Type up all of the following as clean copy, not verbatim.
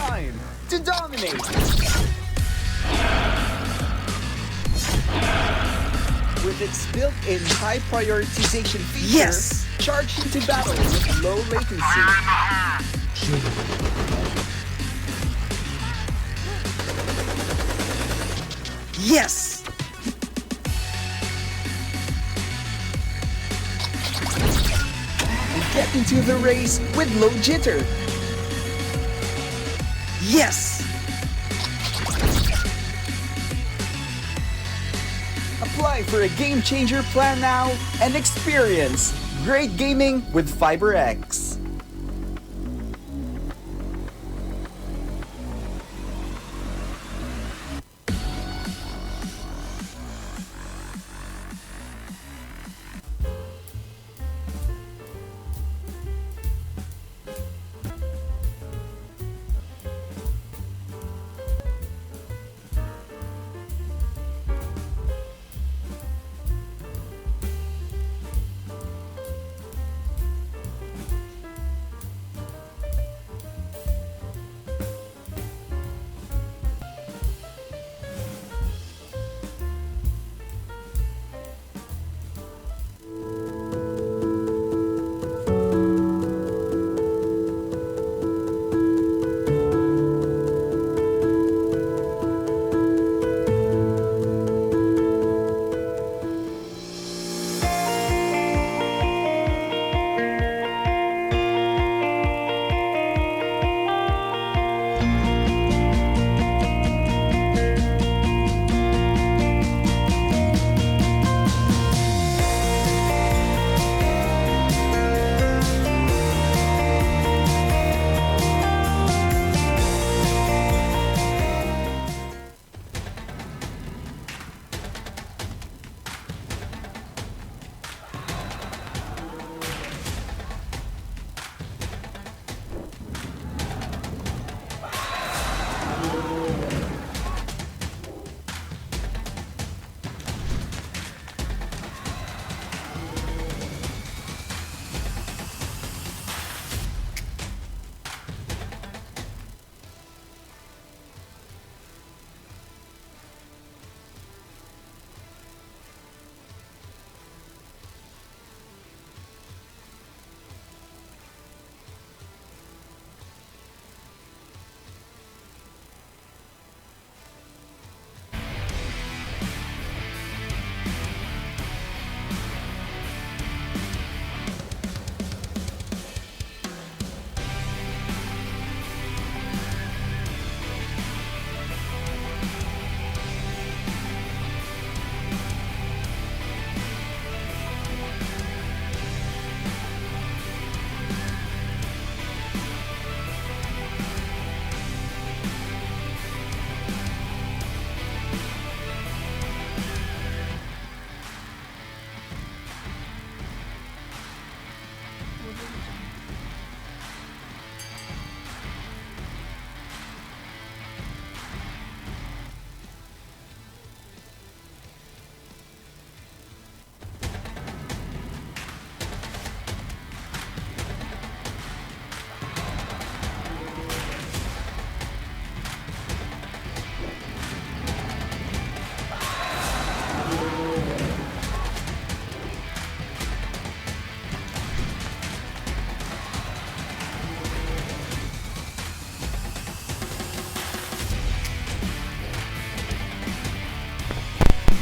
time to dominate. With its built-in high prioritization feature, charge into battle with low latency. Yes! Get into the race with low jitter. Yes! Apply for a game changer plan now and experience great gaming with FiberX.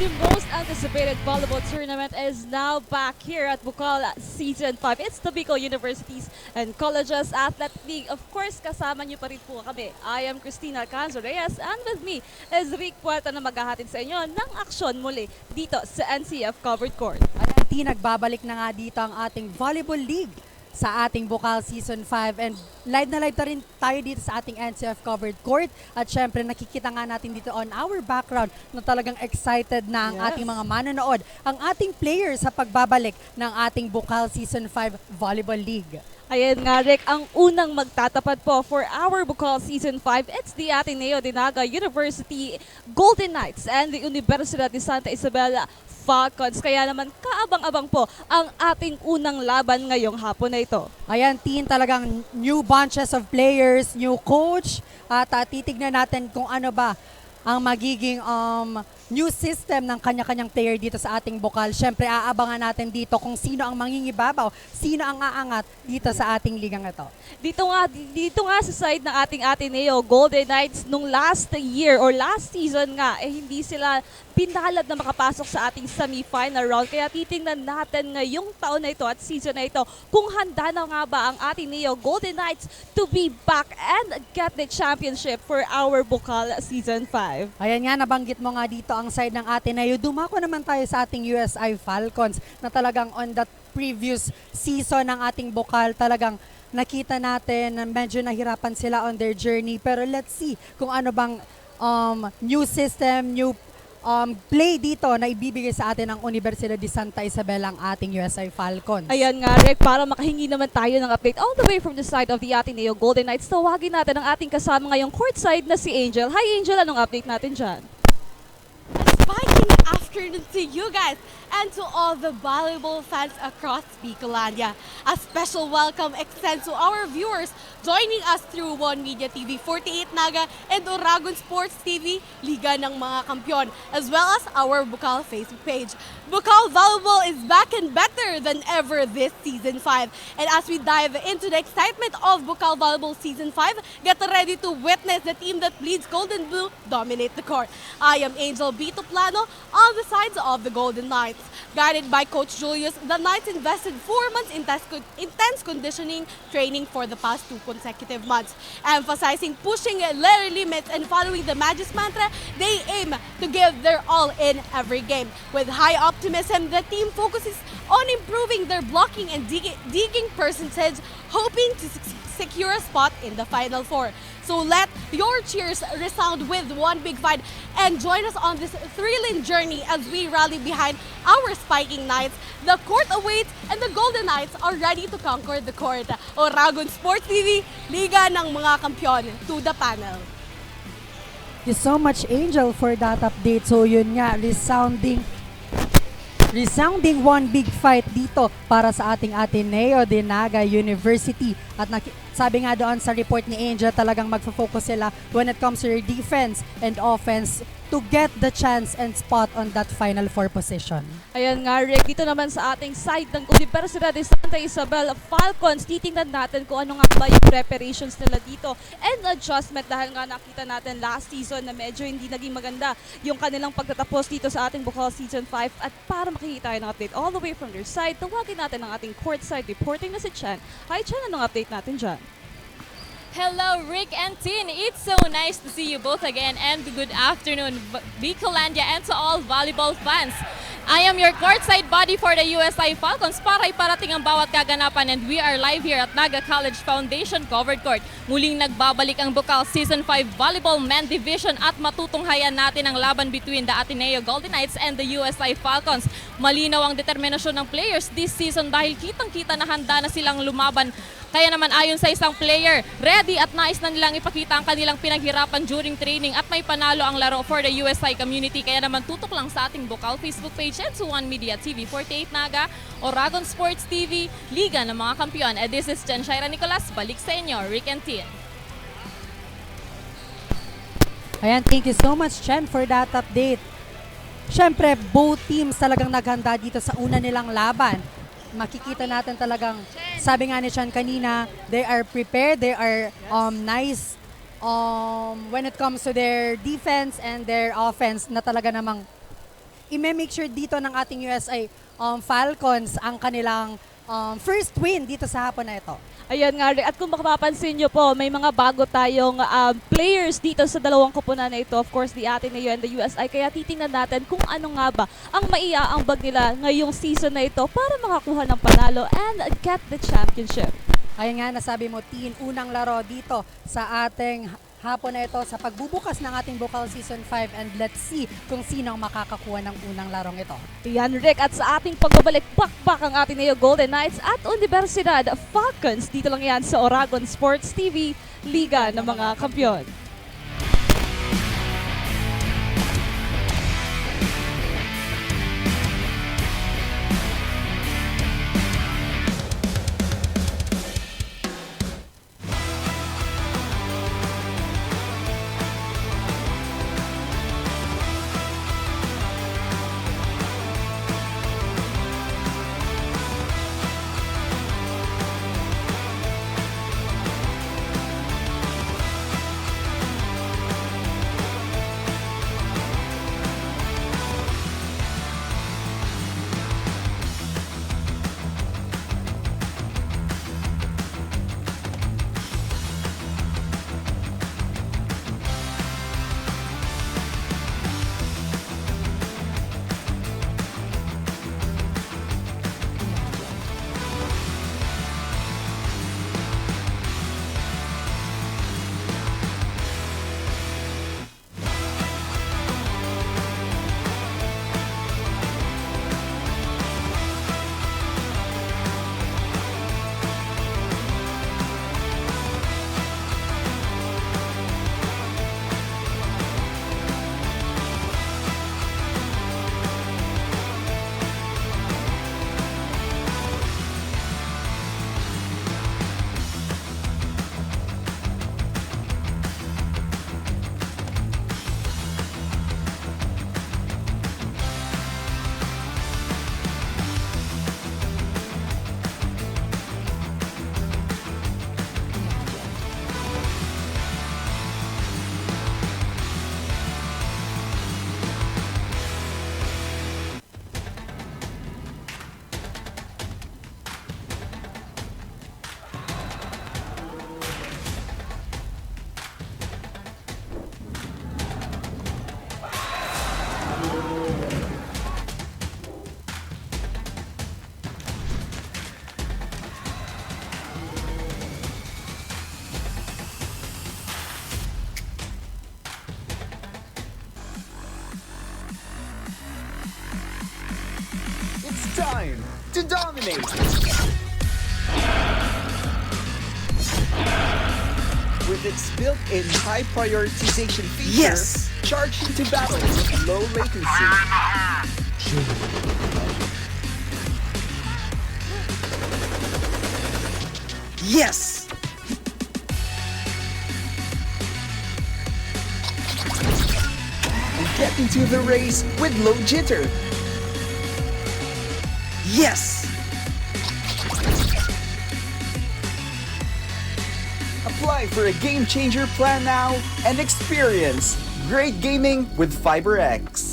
The most anticipated volleyball tournament is now back here at Bucal Season 5. It's the Bicol Universities and Colleges Athletic League. Of course, kasama niyo pa rin po kami. I am Christina Alcanzo Reyes and with me is Rick Puerta na maghahatid sa inyo ng aksyon muli dito sa NCF Covered Court. Ayan, nagbabalik na nga dito ang ating Volleyball League sa ating Bucal Season 5 and live na rin tayo dito sa ating NCF Covered Court at syempre nakikita nga natin dito on our background na talagang excited na ang ating mga manonood, ang ating players sa pagbabalik ng ating Bucal Season 5 Volleyball League. Ayan nga, Rick, ang unang magtatapat po for our Bucal Season 5, it's the Ateneo De Naga University Golden Knights and the Universidad De Sta Isabel Falcons. Kaya naman kaabang-abang po ang ating unang laban ngayong hapon na ito. Ayan, team, talagang new bunches of players, new coach, at titignan natin kung ano ba ang magiging new system ng kanya-kanyang player dito sa ating Bucal. Siyempre, aabangan natin dito kung sino ang mangingibabaw, sino ang aangat dito sa ating ligang ito. Dito nga sa side ng ating Ateneo Golden Knights nung last year or last season nga, hindi sila pinalad na makapasok sa ating semi-final round. Kaya titingnan natin ngayong taon na ito at season na ito kung handa na nga ba ang Ateneo Golden Knights to be back and get the championship for our Bucal Season 5. Ayan nga, nabanggit mo nga dito ang side ng Ateneo. Dumako naman tayo sa ating USI Falcons na talagang on that previous season ng ating Bucal, talagang nakita natin na medyo nahirapan sila on their journey. Pero let's see kung ano bang new system, new play dito na ibibigay sa atin ng Universidad de Sta Isabel ang ating USI Falcons. Ayan nga, Rick, para makahingi naman tayo ng update all the way from the side of the Ateneo Golden Knights, tawagin natin ang ating kasama ngayong courtside na si Angel. Hi Angel, anong update natin dyan? Spiking afternoon to you guys and to all the volleyball fans across Bicolandia. A special welcome extends to our viewers joining us through One Media TV 48 Naga and Oragon Sports TV, Liga ng mga Kampiyon, as well as our Bucal Facebook page. Bucal Volleyball is back and better than ever this Season 5. And as we dive into the excitement of Bucal Volleyball Season 5, get ready to witness the team that bleeds gold and blue dominate the court. I am Angel Bito Plano on the sides of the Golden Knights. Guided by Coach Julius, the Knights invested 4 months in intense conditioning training for the past 2 consecutive months. Emphasizing pushing their limits and following the Magis mantra, they aim to give their all in every game. With high optimism, the team focuses on improving their blocking and digging percentage, hoping to secure a spot in the Final Four. So let your cheers resound with one big fight and join us on this thrilling journey as we rally behind our spiking Knights. The court awaits and the Golden Knights are ready to conquer the court. Oragon Sports TV, Liga ng mga Kampiyon, to the panel. Thank you so much, Angel, for that update. So yun nga, resounding one big fight dito para sa ating Ateneo de Naga University. At sabi nga doon sa report ni Angel, talagang magfo-focus sila when it comes to their defense and offense to get the chance and spot on that Final Four position. Ayan nga, Rick, dito naman sa ating side ng Universidad de Sta Isabel Falcons, titingnan natin kung ano nga ba yung preparations nila dito and adjustment dahil nga nakita natin last season na medyo hindi naging maganda yung kanilang pagtatapos dito sa ating Bucal Season 5. At para makikita tayo ng update all the way from their side, tawagin natin ang ating courtside reporting na si Chan. Hi Chan, anong update natin dyan? Hello, Rick and Tin. It's so nice to see you both again and good afternoon, Bicolandia, and to all volleyball fans. I am your courtside buddy for the USI Falcons para iparating ang bawat kaganapan, and we are live here at Naga College Foundation Covered Court. Muling nagbabalik ang Bucal Season 5 Volleyball Men Division at matutunghayan natin ang laban between the Ateneo Golden Knights and the USI Falcons. Malinaw ang determinasyon ng players this season dahil kitang-kita na handa na silang lumaban. Kaya naman ayon sa isang player, ready at nais na nilang ipakita ang kanilang pinaghirapan during training at may panalo ang laro for the USI community. Kaya naman tutok lang sa ating Bucal Facebook page and to One Media TV 48 Naga, Oragon Sports TV, Liga ng mga Kampiyon. And this is Jen Shaira Nicolas, balik sa inyo, Rick and Tin. Ayan, thank you so much, Chen, for that update. Siyempre, both teams talagang naghanda dito sa una nilang laban. Makikita natin talagang, sabi nga ni Chan kanina, they are prepared, they are nice when it comes to their defense and their offense na talaga namang i-make sure dito ng ating USA Falcons ang kanilang first win dito sa hapon na ito. Ayan nga, Rick. At kung mapapansin nyo po, may mga bago tayong players dito sa dalawang koponan na ito. Of course, the Ateneo and the USI. Kaya titingnan natin kung ano nga ba ang maiaambag nila ngayong season na ito para makakuha ng panalo and get the championship. Ayan nga, nasabi mo, Tin, unang laro dito sa ating hapon na ito sa pagbubukas ng ating Bucal Season 5 and let's see kung sino ang makakakuha ng unang larong ito. Yan Rick, at sa ating pagbabalik bakbak ang Ateneo Golden Knights at Universidad Falcons. Dito lang yan sa Oragon Sports TV, Liga ng mga Kampiyon. It's time to dominate! With its built-in high prioritization feature, Yes! charge into battle with low latency. Yes! And get into the race with low jitter. Yes! Apply for a game changer plan now and experience great gaming with FiberX.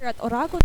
here at Oragon.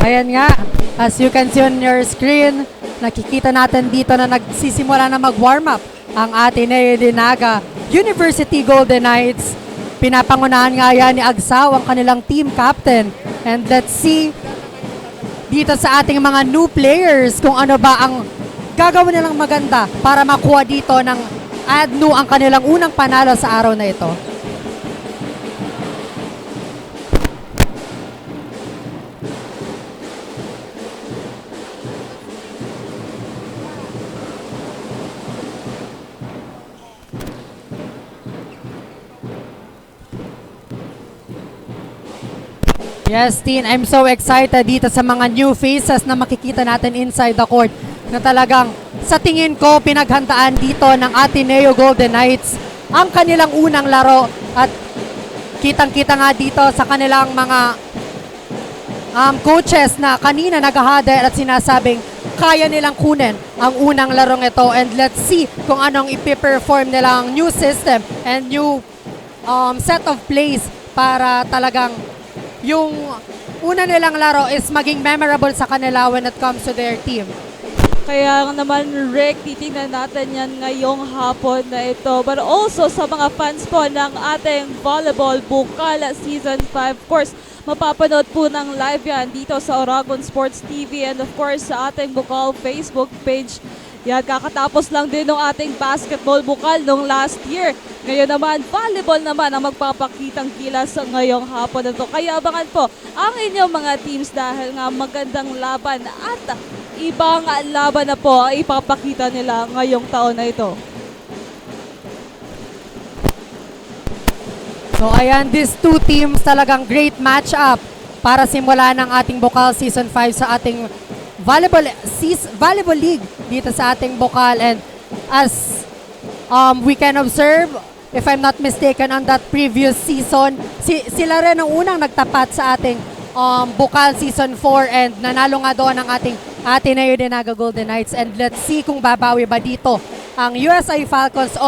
Ayan nga, as you can see on your screen, nakikita natin dito na nagsisimula na mag-warm up ang Ateneo de Naga University Golden Knights. Pinapangunahan nga yan ni Agsaw ang kanilang team captain. And let's see dito sa ating mga new players kung ano ba ang gagawin nilang maganda para makuha dito ng add-new ang kanilang unang panalo sa araw na ito. Yes, Tin, I'm so excited dito sa mga new faces na makikita natin inside the court na talagang sa tingin ko pinaghandaan dito ng Ateneo Golden Knights ang kanilang unang laro at kitang-kita nga dito sa kanilang mga coaches na kanina nag-huddle at sinasabing kaya nilang kunin ang unang larong ito, and let's see kung anong ipiperform nilang new system and new set of plays para talagang yung una nilang laro is maging memorable sa kanila when it comes to their team. Kaya naman, Rick, titingnan natin yan ngayong hapon na ito. But also sa mga fans po ng ating volleyball Bucal Season 5, of course, mapapanood po ng live yan dito sa Oragon Sports TV and of course sa ating Bucal Facebook page. Yan, kakatapos lang din ng ating basketball Bucal nung last year. Ngayon naman, volleyball naman ang magpapakitang kilas ngayong hapon na ito. Kaya abangan po ang inyong mga teams dahil nga magandang laban at ibang laban na po ang ipapakita nila ngayong taon na ito. So ayan, these two teams talagang great match-up para simula ng ating Bucal Season 5 sa ating volleyball league dito sa ating Bucal. And as we can observe, if I'm not mistaken, on that previous season, sila rin ang unang nagtapat sa ating Bucal Season 4 and nanalo nga doon ang ating Ateneo de Naga Golden Knights. And let's see kung babawi ba dito ang USI Falcons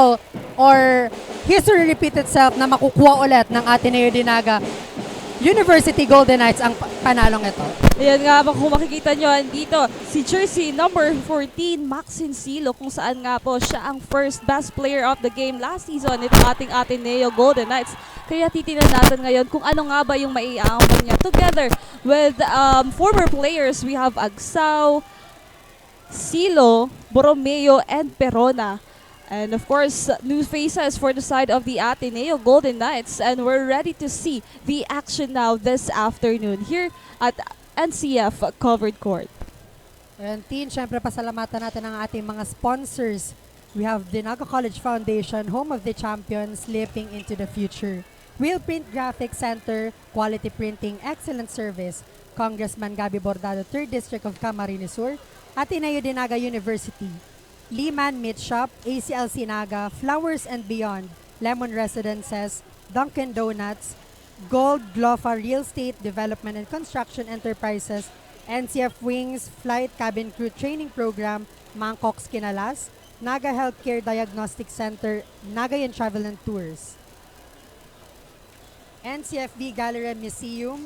or history repeat itself na makukuha ulit ng Ateneo de Naga University Golden Knights ang panalong ito. Ayan nga, kung makikita nyo dito, si jersey number 14, Maxine Silo, kung saan nga po siya ang first best player of the game last season itong ating Ateneo Golden Knights. Kaya titingnan natin ngayon kung ano nga ba yung maiaambang niya. Together with former players, we have Agsaw, Silo, Borromeo, and Perona. And of course, new faces for the side of the Ateneo Golden Knights. And we're ready to see the action now this afternoon here at NCF Covered Court. And Tin, syempre pasalamatan natin ang ating mga sponsors. We have the Naga College Foundation, Home of the Champions, Leaping into the Future. Wheel Print Graphics Center, Quality Printing, Excellent Service. Congressman Gabi Bordado, 3rd District of Camarines Sur. Ateneo de Naga University. Lehman Meat Shop, ACLC Naga, Flowers and Beyond, Lemon Residences, Dunkin' Donuts, Gold Glofa Real Estate Development and Construction Enterprises, NCF Wings Flight Cabin Crew Training Program, Mangkok's Kinalas, Naga Healthcare Diagnostic Center, Nagayan Travel and Tours, NCFD Gallery and Museum,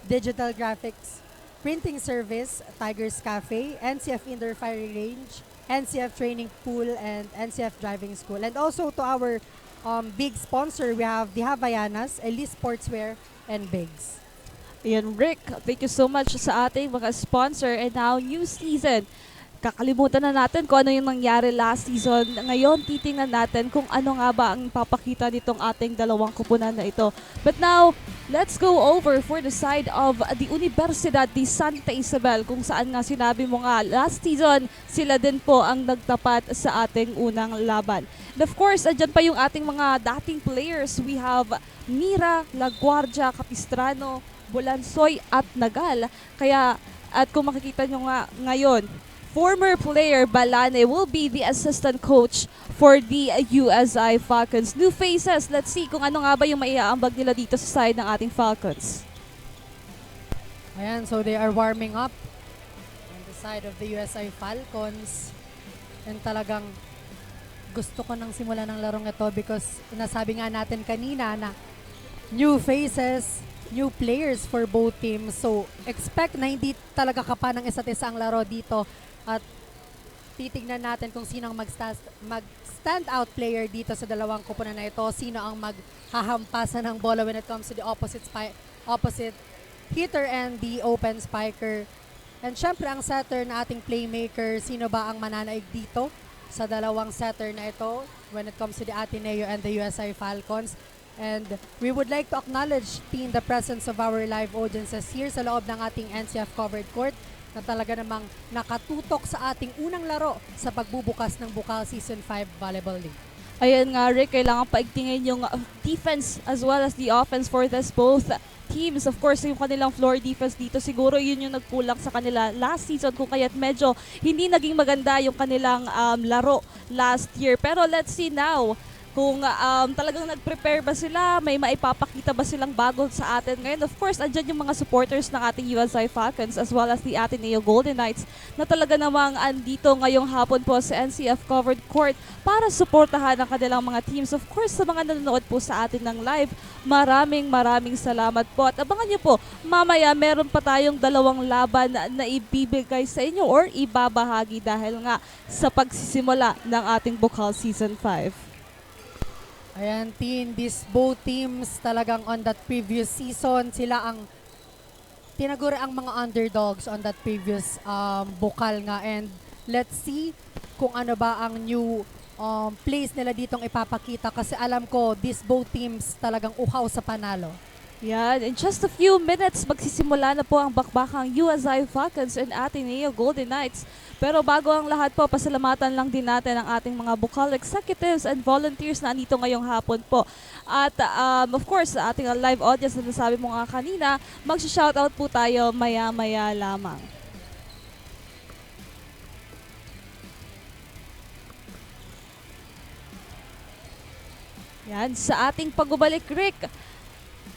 Digital Graphics Printing Service, Tigers Cafe, NCF Indoor Fire Range, NCF Training Pool, and NCF Driving School. And also to our big sponsor, we have the Havaianas, Elite Sportswear, and Bigs. Ayan, Rick, thank you so much sa ating mga sponsor. And now, new season. kakalimutan na natin kung ano yung nangyari last season. Ngayon, titingnan natin kung ano nga ba ang papakita nitong ating dalawang kupunan na ito. But now, let's go over for the side of the Universidad De Santa Isabel, kung saan nga sinabi mo nga last season, sila din po ang nagtapat sa ating unang laban. And of course, andyan pa yung ating mga dating players. We have Mira, Laguardia, Capistrano, Bolansoy at Nagal. Kaya, at kung makikita nyo nga ngayon, former player Balane will be the assistant coach for the USI Falcons. New faces, let's see kung ano nga ba yung maiaambag nila dito sa side ng ating Falcons. Ayan, so they are warming up on the side of the USI Falcons. And talagang gusto ko nang simulan ng larong ito because nasabi nga natin kanina na new faces, new players for both teams. So, expect na hindi talaga kapa ng isa't isa ang laro dito. At titignan natin kung sino ang mag-stand out player dito sa dalawang kupunan na ito. Sino ang maghahampasan ng bola when it comes to the opposite hitter and the open spiker. And syempre ang setter na ating playmaker, sino ba ang mananaig dito sa dalawang setter na ito when it comes to the Ateneo and the USI Falcons. And we would like to acknowledge the presence of our live audiences here sa loob ng ating NCF covered court na talaga namang nakatutok sa ating unang laro sa pagbubukas ng Bucal Season 5 Volleyball League. Ayan nga Rick, kailangan paigtingin yung defense as well as the offense for this both teams. Of course, yung kanilang floor defense dito, siguro yun yung nagkulang sa kanila last season kung kaya't medyo hindi naging maganda yung kanilang laro last year. Pero let's see now kung talagang nag-prepare ba sila, may maipapakita ba silang bago sa atin ngayon. Of course, andyan yung mga supporters ng ating USI Falcons as well as the Ateneo Golden Knights na talaga namang andito ngayong hapon po sa NCF Covered Court para suportahan ang kanilang mga teams. Of course, sa mga nanonood po sa atin ng live, maraming salamat po. At abangan nyo po, mamaya meron pa tayong dalawang laban na ibibigay sa inyo or ibabahagi dahil nga sa pagsisimula ng ating Bucal Season 5. Ayan, these both teams talagang on that previous season, sila ang tinaguri ang mga underdogs on that previous Bucal nga. And let's see kung ano ba ang new plays nila ditong ipapakita kasi alam ko, these both teams talagang uhaw sa panalo. Yan, in just a few minutes, magsisimula na po ang bakbakang USI Falcons and Ateneo Golden Knights. Pero bago ang lahat po, pasalamatan lang din natin ang ating mga Bucal executives and volunteers na andito ngayong hapon po. At of course, sa ating live audience na nasabi mo nga kanina, mag-shoutout po tayo maya-maya lamang. Yan, sa ating pagbabalik, Rick,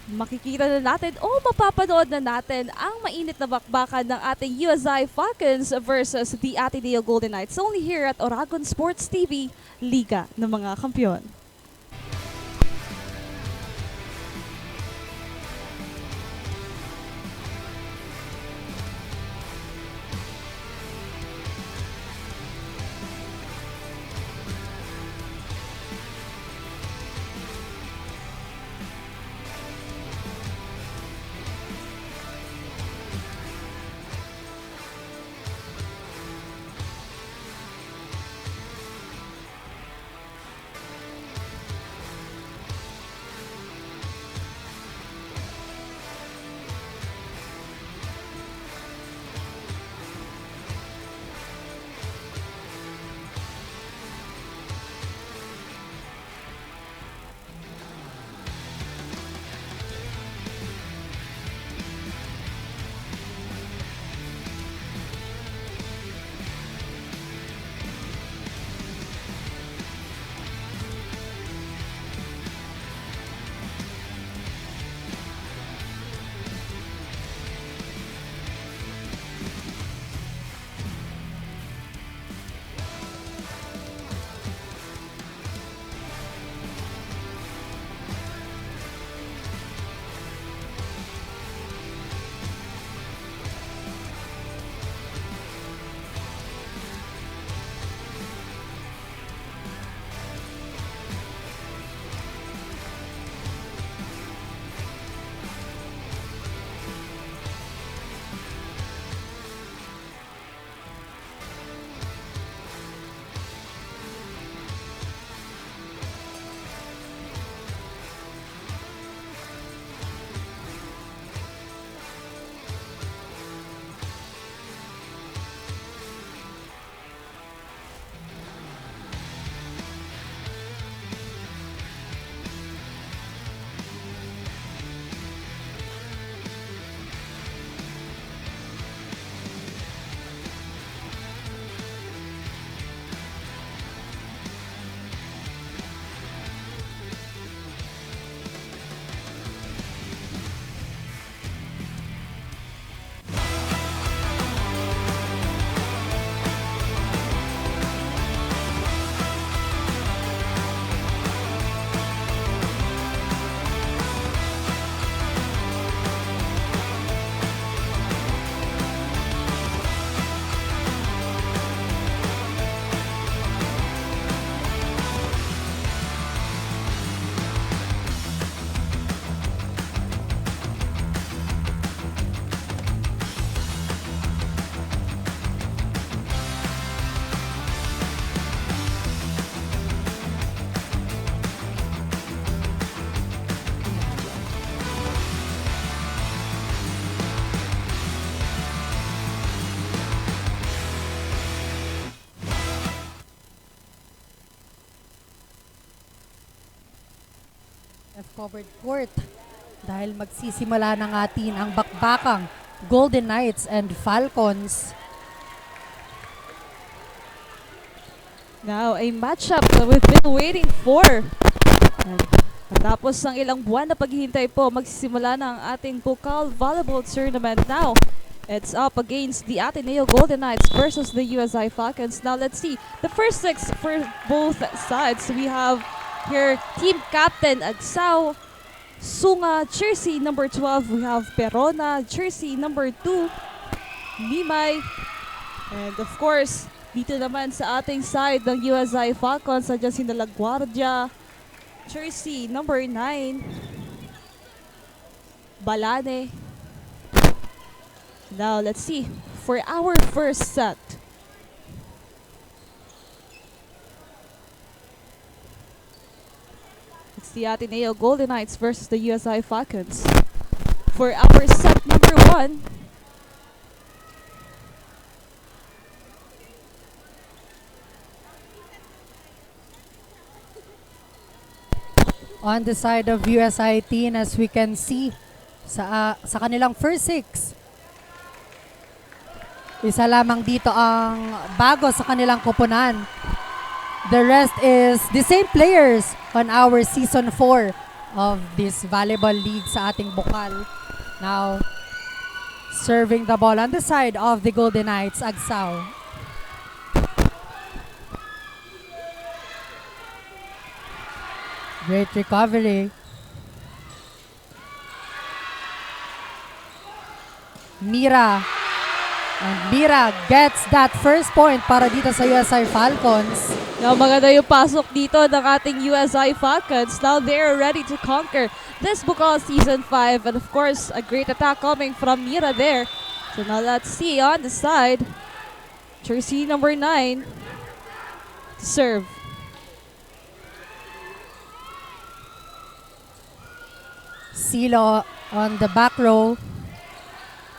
makikita na natin o mapapanood na natin ang mainit na bakbakan ng ating USI Falcons versus the Ateneo Golden Knights only here at Oragon Sports TV, Liga ng mga Kampiyon. F-covered court dahil magsisimula na nga atin ang bakbakang Golden Knights and Falcons. Now, a matchup that we've been waiting for. And matapos ng ilang buwan na paghihintay po, magsisimula na ang ating Bucal Volleyball Tournament now. It's up against the Ateneo Golden Knights versus the USI Falcons. Now, let's see. The first 6 for both sides. We have here team captain Agsao, Sunga, jersey number 12. We have Perona, jersey number 2, Mimay. And of course, dito naman sa ating side ng USI Falcons, nandiyan si Nalaguardia, jersey number 9, Balane. Now, let's see. For our first set, it's the Ateneo Golden Knights versus the USI Falcons. For our set number 1, on the side of USI team, as we can see sa kanilang first 6. Isa lamang dito ang bago sa kanilang koponan. The rest is the same players on our season 4 of this volleyball league sa ating Bucal. Now, serving the ball on the side of the Golden Knights, Agsao. Great recovery. Mira. And Mira gets that first point para dito sa USI Falcons. now maganda yung pasok dito ng ating USI Falcons. Now they're ready to conquer this Bucal Season 5. And of course, a great attack coming from Mira there. So now let's see on the side. Jersey number 9 to serve. Silo on the back row.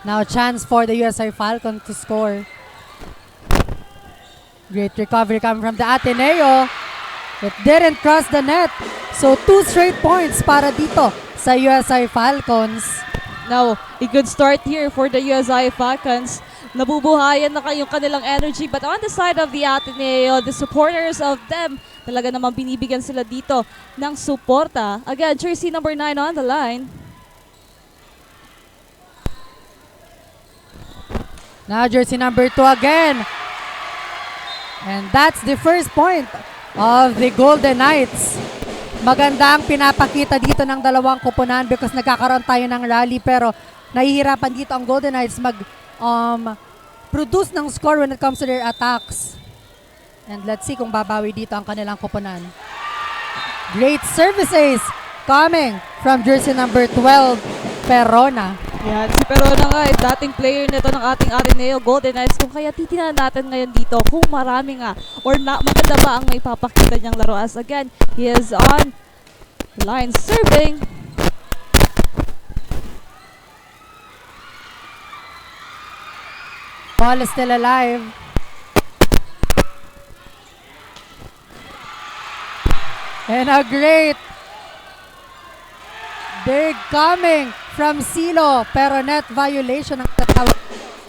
Now chance for the USI Falcon to score. Great recovery coming from the Ateneo. It didn't cross the net. So 2 straight points para dito sa USI Falcons. Now, a good start here for the USI Falcons. Nabubuhayan na yung kanilang energy. But on the side of the Ateneo, the supporters of them, talaga namang binibigyan sila dito ng suporta. Again, jersey number 9 on the line. Now jersey number 2 again. And that's the first point of the Golden Knights. Maganda ang pinapakita dito ng dalawang koponan because nagkakaroon tayo ng rally pero nahihirapan dito ang Golden Knights produce ng score when it comes to their attacks. And let's see kung babawi dito ang kanilang koponan. Great services coming from jersey number 12, Perona. Yan, si Perona nga, dating player nito ng ating Ateneo Golden Knights. Kung kaya titingnan natin ngayon dito kung marami nga or maganda ba ang may papakita niyang laro. As again, he is on the line serving. Ball is still alive. And a great dig coming from Silo, pero net violation ng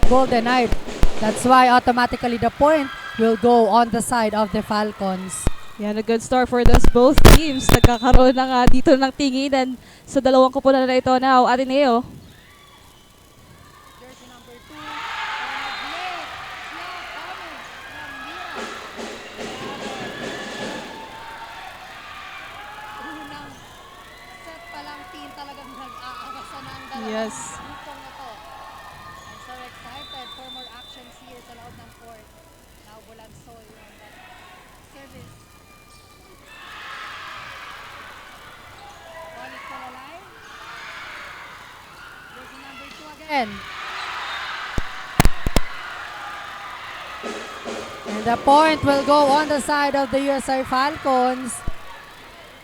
Golden Knight. That's why automatically the point will go on the side of the Falcons. Yan, a good start for those both teams. Nagkakaroon na nga dito ng tinginan sa dalawang koponan na ito now. Ateneo. Jersey number 2, and a late coming from Mira. Unang set pa lang team talagang nag-aakasan ng dalawang Yes. grupong na to. I'm so excited for more actions here sa loob ng court. Now, Bulansoy on that service. Ball is still alive. Jersey number 2 again. And the point will go on the side of the USI Falcons.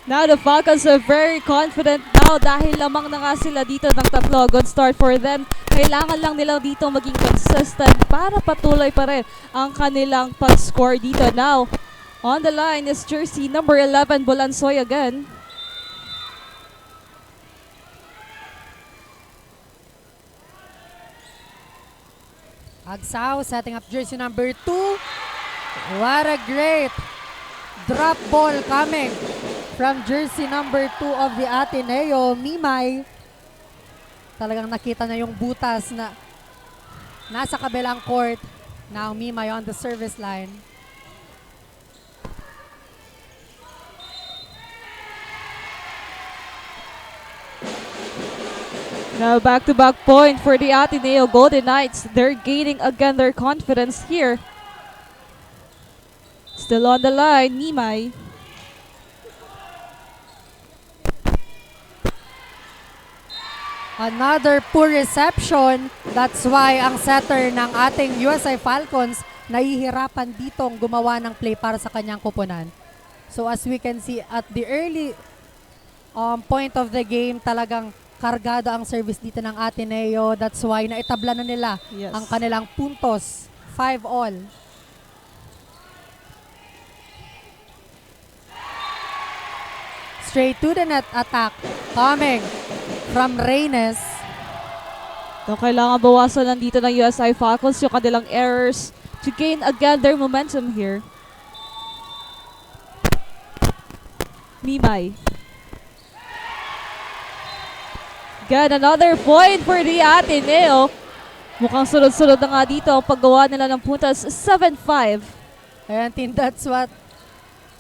Now the Falcons are very confident now dahil lamang na nga sila dito ng tatlo. Good start for them. Kailangan lang nila dito maging consistent para patuloy pa rin ang kanilang pag-score dito. Now, on the line is jersey number 11, Bulansoy again. Agsaw setting up jersey number 2. What a great drop ball coming from jersey number 2 of the Ateneo, Mimay. Talagang nakita na yung butas na nasa kabilang court. Now Mimay on the service line. Now back-to-back point for the Ateneo Golden Knights. They're gaining again their confidence here. Still on the line, Nimay. Another poor reception. That's why ang setter ng ating USA Falcons nahihirapan ditong gumawa ng play para sa kanyang kupunan. So as we can see at the early point of the game, talagang kargado ang service dito ng Ateneo. That's why naitabla na nila ang kanilang puntos. 5-all. Straight to the net attack coming from Reynes. So kailangan bawasan nandito ng USI Falcons yung kanilang errors to gain again their momentum here. Mimay. Again, another point for the Ateneo. Mukhang sunod-sunod na nga dito ang paggawa nila ng puntas. 7-5. And I think that's what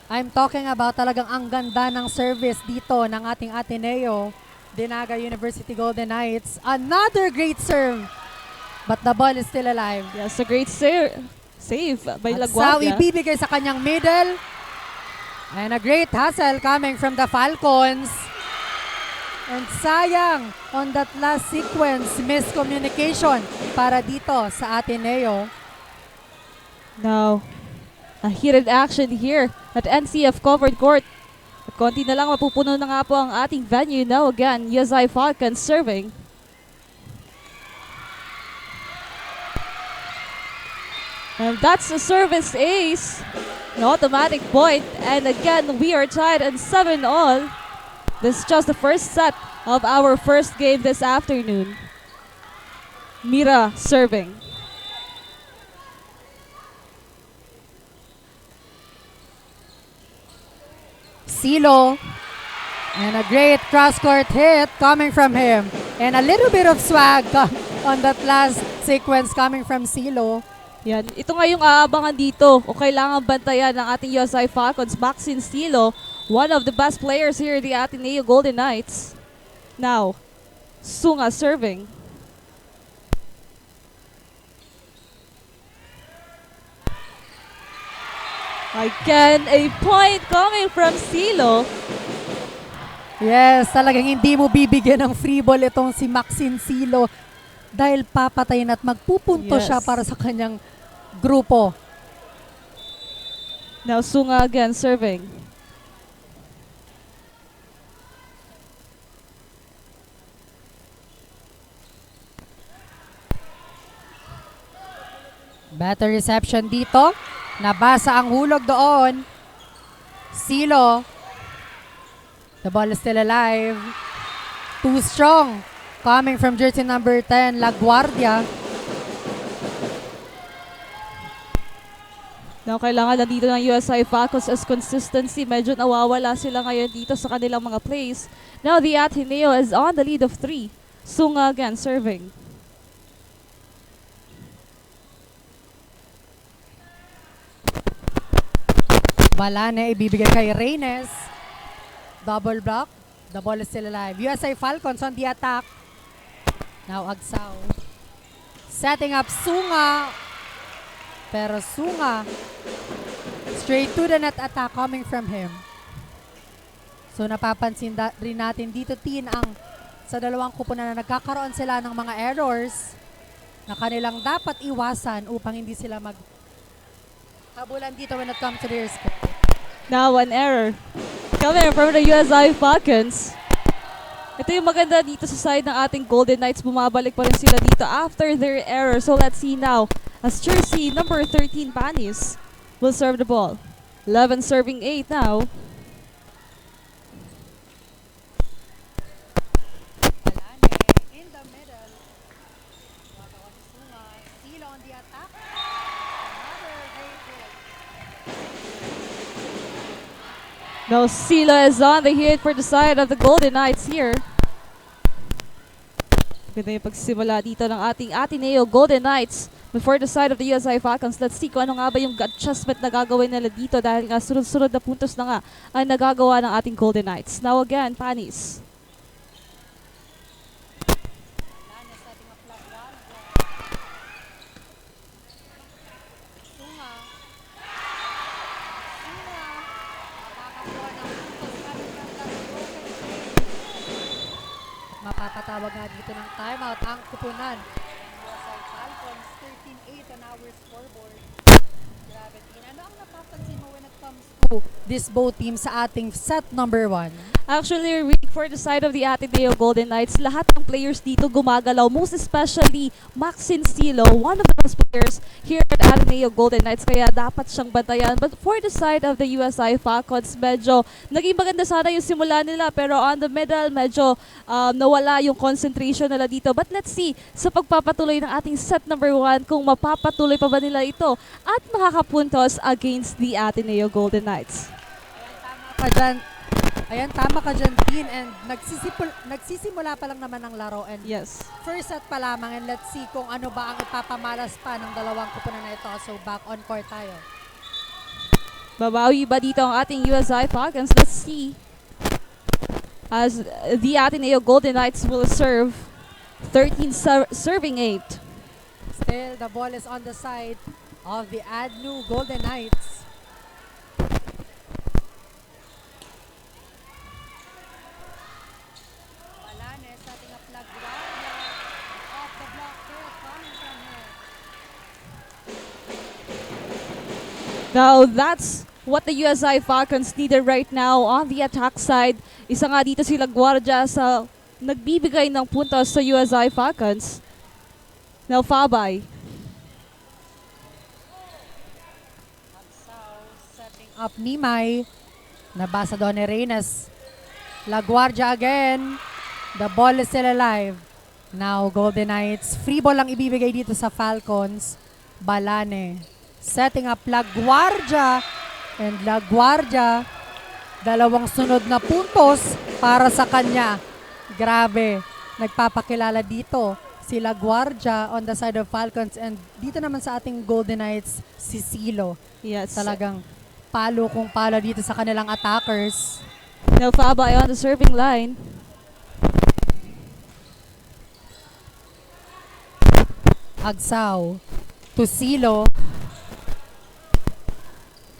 I'm talking about. Talagang ang ganda ng service dito ng ating Ateneo. The Naga University Golden Knights. Another great serve. But the ball is still alive. Yes, a great save by At Sao Laguardia. ibibigay sa kanyang middle. And a great hustle coming from the Falcons. And sayang on that last sequence, miscommunication para dito sa Ateneo. Now, a heated action here at NCF covered court. At konti na lang mapupuno na nga po ang ating venue. Now again, USI Falcons serving. And that's a service ace. An automatic point. And again, we are tied at 7-all. This is just the first set of our first game this afternoon. Mira serving. Silo. And a great cross-court hit coming from him. And a little bit of swag on that last sequence coming from Silo. Yan. Ito nga yung aabangan dito o kailangan bantayan ng ating USI Falcons. Maxine Silo, one of the best players here at the Ateneo Golden Knights. Now, Sunga serving. Again, a point coming from Silo. Yes, talagang hindi mo bibigyan ng free ball itong si Maxine Silo dahil papatayin at magpupunto siya para sa kanyang grupo. Now, Sunga again serving. Better reception dito. Nabasa ang hulog doon. Silo. The ball is still alive. Too strong. Coming from jersey number 10, Laguardia. Now, kailangan na dito ng USI Falcons as consistency. Medyo nawawala sila ngayon dito sa kanilang mga plays. Now, the Ateneo is on the lead of 3. Sunga again serving. Balane ibibigay kay Reynes. Double block. The ball is still alive. USA Falcons on the attack. Now Agsaw. Setting up Sunga. Pero Sunga straight to the net attack coming from him. So napapansin rin natin dito Tin ang sa dalawang kupunan na nagkakaroon sila ng mga errors na kanilang dapat iwasan upang hindi sila habulan dito when it comes to their score. Now, an error coming from the USI Falcons. Ito yung maganda dito sa side ng ating Golden Knights. Bumabalik pa rin sila dito after their error. So let's see now as jersey number 13, Panis, will serve the ball. 11 serving 8 now. In the middle. Silo on the attack. Another great hit. Now Silo is on the hit for the side of the Golden Knights here. Ganda yung pagsimula dito ng ating Ateneo Golden Knights before the side of the USI Falcons. Let's see kung ano nga ba yung adjustment na gagawin nila dito dahil nga sunod-sunod na puntos na nga ay nagagawa ng ating Golden Knights. Now again, Panis. Mapapatawag nga dito ng timeout ang kupunan. USI Falcons, 13-8 on our scoreboard. Grabe, Tina. Ano ang napapansin mo when it comes to this both teams sa ating set number 1? Actually, Rick, for the side of the Ateneo Golden Knights, lahat ng players dito gumagalaw. Most especially, Maxine Silo, one of the best players here at Ateneo Golden Knights. Kaya dapat siyang bantayan. But for the side of the USI Falcons, medyo naging maganda sana yung simula nila. Pero on the middle, medyo nawala yung concentration nila dito. But let's see sa pagpapatuloy ng ating set number 1 kung mapapatuloy pa ba nila ito at makakapuntos against the Ateneo Golden Knights. Ayan, tama ka dyan, Tin. And nagsisimula pa lang naman ng laro. And Yes. first set pa lamang. And let's see kung ano ba ang ipapamalas pa ng dalawang kupunan na ito. So, back on court tayo. Babawi ba dito ang ating USI Falcons? Let's see. As the Ateneo Golden Knights will serve 13 serving 8. Still, the ball is on the side of the Ateneo Golden Knights. Now, that's what the USI Falcons needed right now on the attack side. Isa nga dito sila Guardia sa nagbibigay ng puntos sa USI Falcons. Now, Fabay. Setting up Nimay. Nabasa doon ni Reynes. La Guardia again. The ball is still alive. Now, Golden Knights. Free ball lang ibibigay dito sa Falcons. Balane. Setting up La Guardia. And La Guardia, dalawang sunod na puntos para sa kanya. Grabe. Nagpapakilala dito si La Guardia on the side of Falcons. And dito naman sa ating Golden Knights, si Silo. Yes. Talagang palo kung palo dito sa kanilang attackers. Now, Fabay on the serving line. Agsaw to Silo.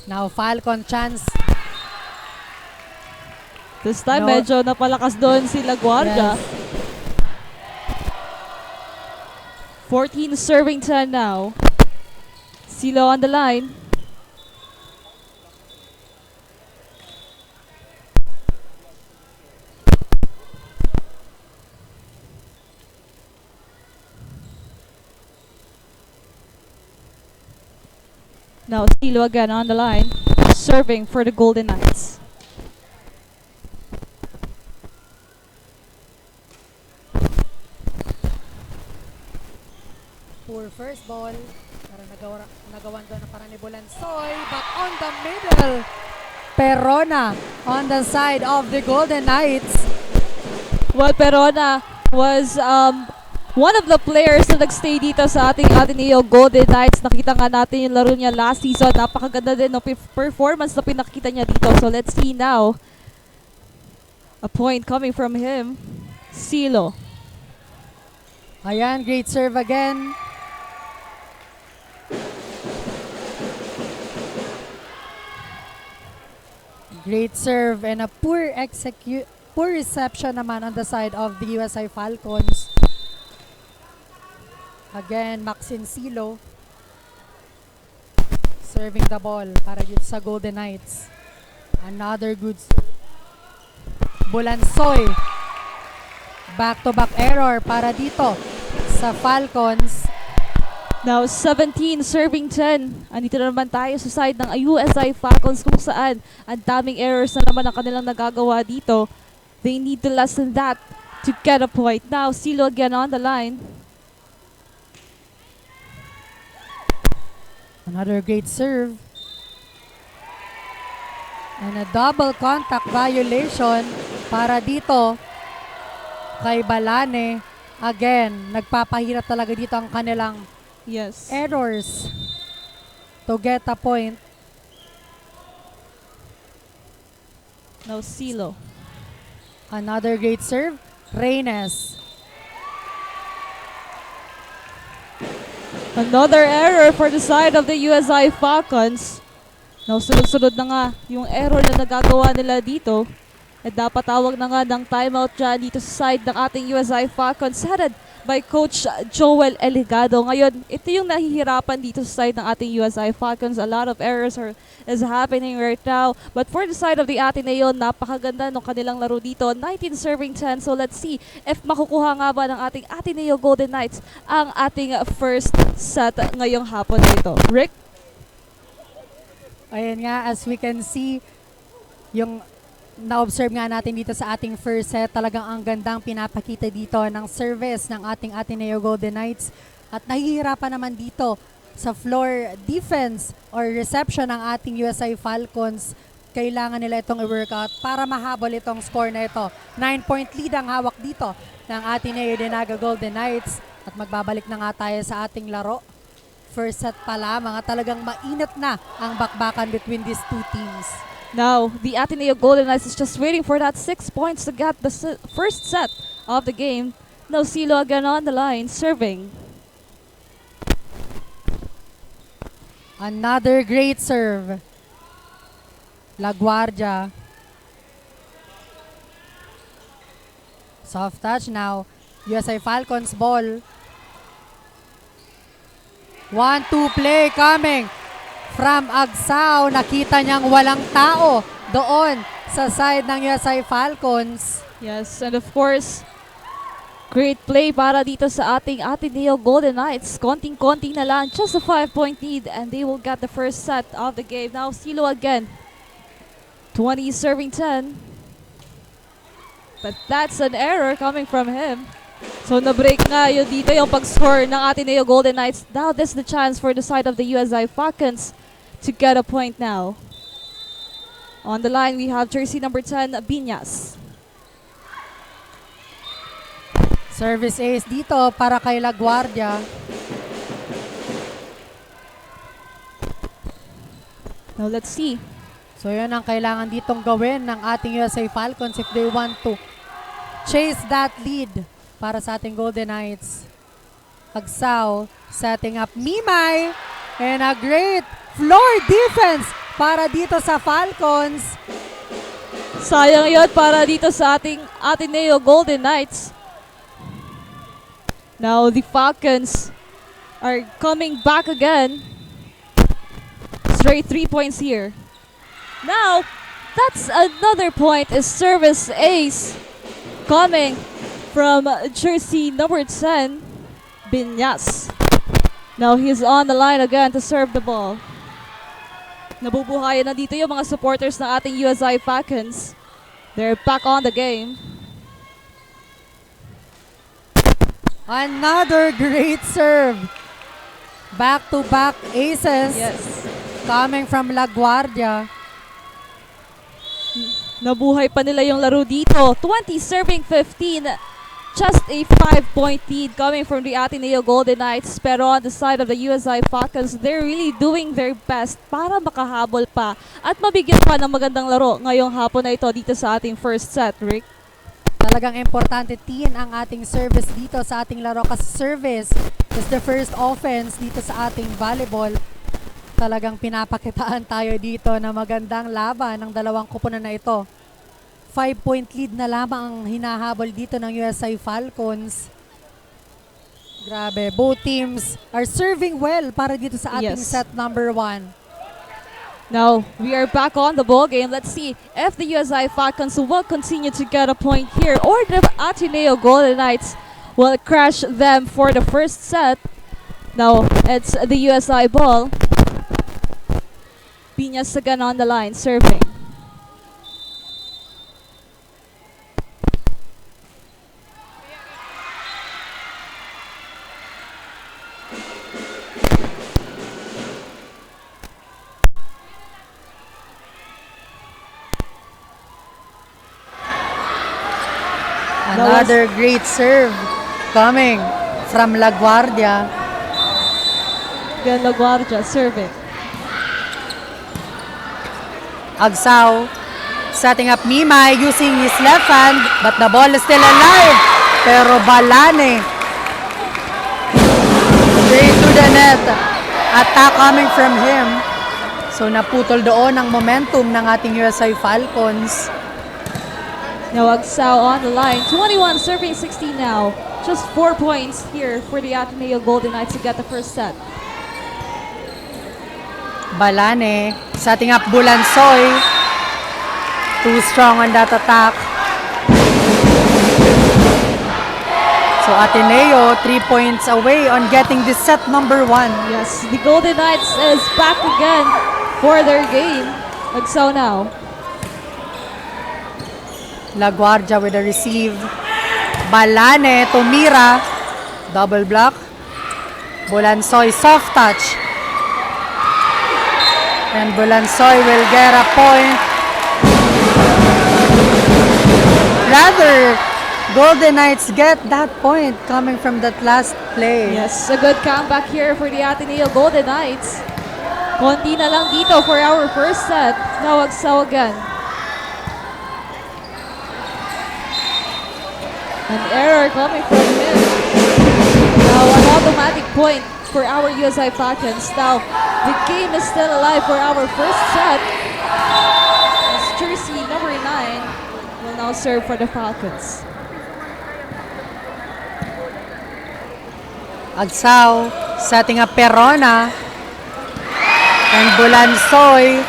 Now, Falcon chance. This time, No. medyo napalakas doon si La Guardia. Yes. 14 serving 10 now. Silo on the line. Now Silo again on the line, serving for the Golden Knights. Poor first ball. Pero nagawan doon para ni Bulansoy. But on the middle, Perona on the side of the Golden Knights. Well, Perona was one of the players na nagstay dito sa ating Ateneo Golden Knights. Nakita nga natin yung laro niya last season. Napakaganda din ng performance na pinakita niya dito. So let's see now. A point coming from him. Silo. Ayan, great serve again. Great serve and a poor reception naman on the side of the USI Falcons. Again, Maxine Silo serving the ball para dito sa Golden Knights. Another good serve. Bulansoy. Back-to-back error para dito sa Falcons. Now 17 serving 10. Andito na naman tayo sa side ng USI Falcons kung saan ang daming errors na naman ang kanilang nagagawa dito. They need to lessen that to get a point. Now Silo again on the line. Another great serve. And a double contact violation para dito kay Balane. Again, nagpapahirap talaga dito ang kanilang Yes. errors to get a point. Now Silo. Another great serve. Reynes. Another error for the side of the USI Falcons. Now, sunod-sunod na nga yung error na nagagawa nila dito. At dapat tawag na nga ng timeout dyan dito sa side ng ating USI Falcons headed by Coach Joel Eligado. Ngayon, ito yung nahihirapan dito sa side ng ating USI Falcons. A lot of errors is happening right now. But for the side of the Ateneo, napakaganda ng kanilang laro dito. 19 serving 10. So let's see if makukuha nga ba ng ating Ateneo Golden Knights ang ating first set ngayong hapon dito. Rick? Ayan nga, as we can see, yung na-observe nga natin dito sa ating first set, talagang ang gandang pinapakita dito ng service ng ating Ateneo Golden Knights. At nahihirapan naman dito sa floor defense or reception ng ating USI Falcons. Kailangan nila itong i-workout para mahabol itong score na ito. 9-point lead ang hawak dito ng Ateneo de Naga Golden Knights. At magbabalik na nga tayo sa ating laro. First set pa lamang at talagang mainit na ang bakbakan between these two teams. Now, the Ateneo Golden Knights is just waiting for that 6 points to get the first set of the game. Now, Silo again on the line, serving. Another great serve. LaGuardia. Soft touch now. USI Falcons ball. 1-2 play coming from Agsao. Nakita niyang walang tao doon sa side ng USI Falcons. Yes, and of course, great play para dito sa ating Ateneo Golden Knights. Konting-konti na lang, just a 5-point lead and they will get the first set of the game. Now, Silo again. 20 serving 10. But that's an error coming from him. So na-break nga yun dito yung pag-score ng Ateneo Golden Knights. Now this is the chance for the side of the USI Falcons to get a point now. On the line we have jersey number 10, Binyas. Service ace dito para kay LaGuardia. Now let's see. So yun ang kailangan ditong gawin ng ating USI Falcons if they want to chase that lead para sa ating Golden Knights. Agsao setting up Mimay and a great floor defense para dito sa Falcons. Sayang yun para dito sa ating Ateneo Golden Knights. Now the Falcons are coming back again. Straight 3 points here. Now, that's another point, is service ace coming from jersey number 10, Binyas. Now he's on the line again to serve the ball. Nabubuhayan na dito yung mga supporters ng ating USI Falcons. They're back on the game. Another great serve. Back-to-back aces. Yes. Coming from LaGuardia. Nabuhay pa nila yung laro dito. 20 serving 15. Just a 5-point lead coming from the Ateneo Golden Knights. Pero on the side of the USI Falcons, they're really doing their best para makahabol pa at mabigyan pa ng magandang laro ngayong hapon na ito dito sa ating first set, Rick. Talagang importante din ang ating service dito sa ating laro kasi service is the first offense dito sa ating volleyball. Talagang pinapakitaan tayo dito na magandang laban ng dalawang kupunan na ito. 5-point lead na lamang ang hinahabol dito ng USI Falcons. Grabe, both teams are serving well para dito sa ating set number 1. Now, we are back on the ball game. Let's see if the USI Falcons will continue to get a point here or the Ateneo Golden Knights will crash them for the first set. Now, it's the USI ball. Piñas again on the line, serving. Another great serve coming from La Guardia. Again, LaGuardia serving. Agsao setting up Mimay using his left hand, but the ball is still alive. Pero Balane straight to the net. Attack coming from him. So naputol doon ang momentum ng ating USA Falcons. Now Agsao on the line. 21 serving 16 now. Just 4 points here for the Ateneo Golden Knights to get the first set. Balane setting up Bulansoy. Too strong on that attack. So Ateneo 3 points away on getting this set number 1. Yes, the Golden Knights is back again for their game. Agsao now. La Guardia with a receive. Balane to Mira. Double block. Bulansoy soft touch. And Bulansoy will get a point. Rather, Golden Knights get that point coming from that last play. Yes, a good comeback here for the Ateneo Golden Knights. Konti na lang dito for our first set. Now Agsao again. An error coming from him. Now an automatic point for our USI Falcons. Now the game is still alive for our first set. As jersey number 9 will now serve for the Falcons. Agsao setting up Perona. And Bulansoy.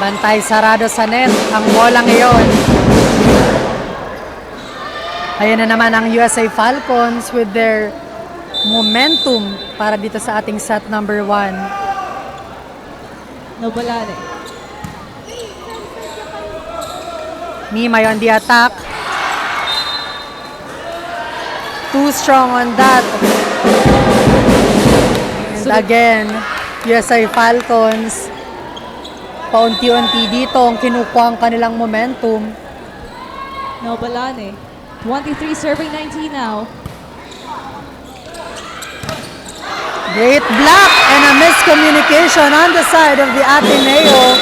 Bantay sarado sa net. Ang bola ngayon. Ayan na naman ang USA Falcons with their momentum para dito sa ating set number 1. No Balane. Mimay on the attack. Too strong on that. And again, USA Falcons paunti-unti dito ang kinukuha ang kanilang momentum. No Balane. 23 serving 19 now. Great block and a miscommunication on the side of the Ateneo.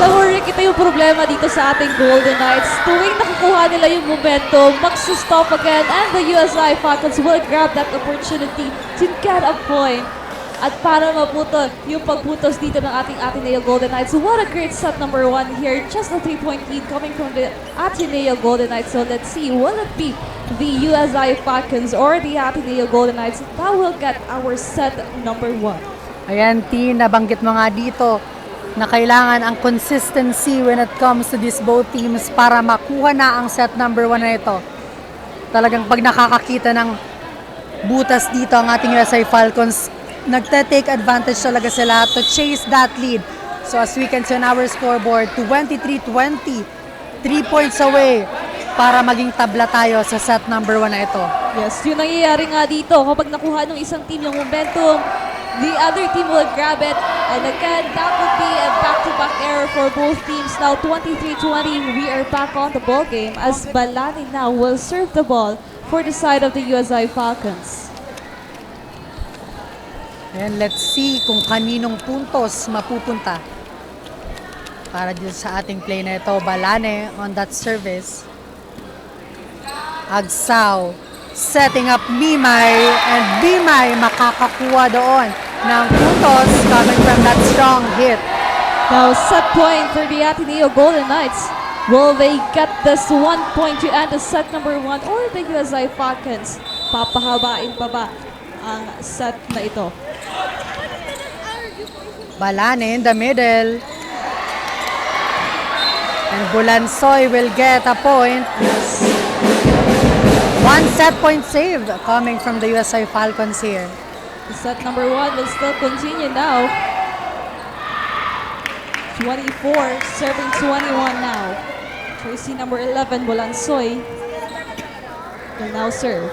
Alam mo Rick, ito yung problema dito sa ating Golden Knights. Tuwing nakukuha nila yung momentum, magsusstop again and the USI Falcons will grab that opportunity to get a point. At para maputol yung pagputos dito ng ating Ateneo Golden Knights. What a great set number 1 here. Just a 3-point lead coming from the Ateneo Golden Knights. So let's see, will it be the USI Falcons or the Ateneo Golden Knights that will get our set number 1? Ayan, T, nabanggit mo nga dito na kailangan ang consistency when it comes to these both teams para makuha na ang set number 1 na ito. Talagang pag nakakakita ng butas dito ang ating USA Falcons, nagte-take advantage talaga sila to chase that lead. So as we can see on our scoreboard, 23-20, 3 points away para maging tabla tayo sa set number 1 na ito. Yes, yung nangyayari nga dito, kapag nakuha ng isang team yung momentum, the other team will grab it. And again, that would be a back-to-back error for both teams. Now 23-20, we are back on the ball game as Balani now will serve the ball for the side of the USI Falcons. And let's see kung kaninong puntos mapupunta para dito sa ating play na ito. Balane on that service. Agsao setting up Mimay, and Mimay makakakuha doon ng puntos coming from that strong hit. Now set point for the Ateneo Golden Knights. Will they get this 1 point to end the set number 1 or the USI Falcons? Papahabain pa ba ang set na ito? Balane in the middle. And Bulansoy will get a point. Yes. 1 set point saved coming from the USA Falcons here. The set number 1 will still continue now. 24 serving 21 now. Jersey number 11, Bulansoy, will now serve.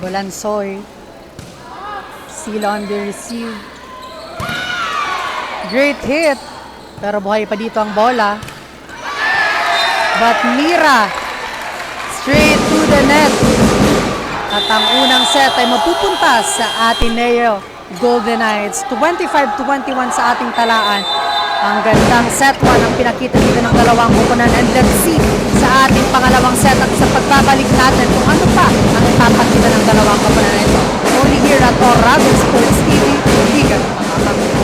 Bulansoy, Sila on the receive. Great hit. Pero buhay pa dito ang bola. But Mira, straight to the net. At ang unang set ay mapupunta sa Ateneo Golden Knights. 25-21 sa ating talaan. Ang gandang set 1 ang pinakita dito ng dalawang kupunan. And let's see sa ating pangalawang set at sa pagbabalik natin kung ano pa ang ipapakita ng dalawang kupunan na ito. Only here at Oragon Sports TV. Liga ng mga kapatid.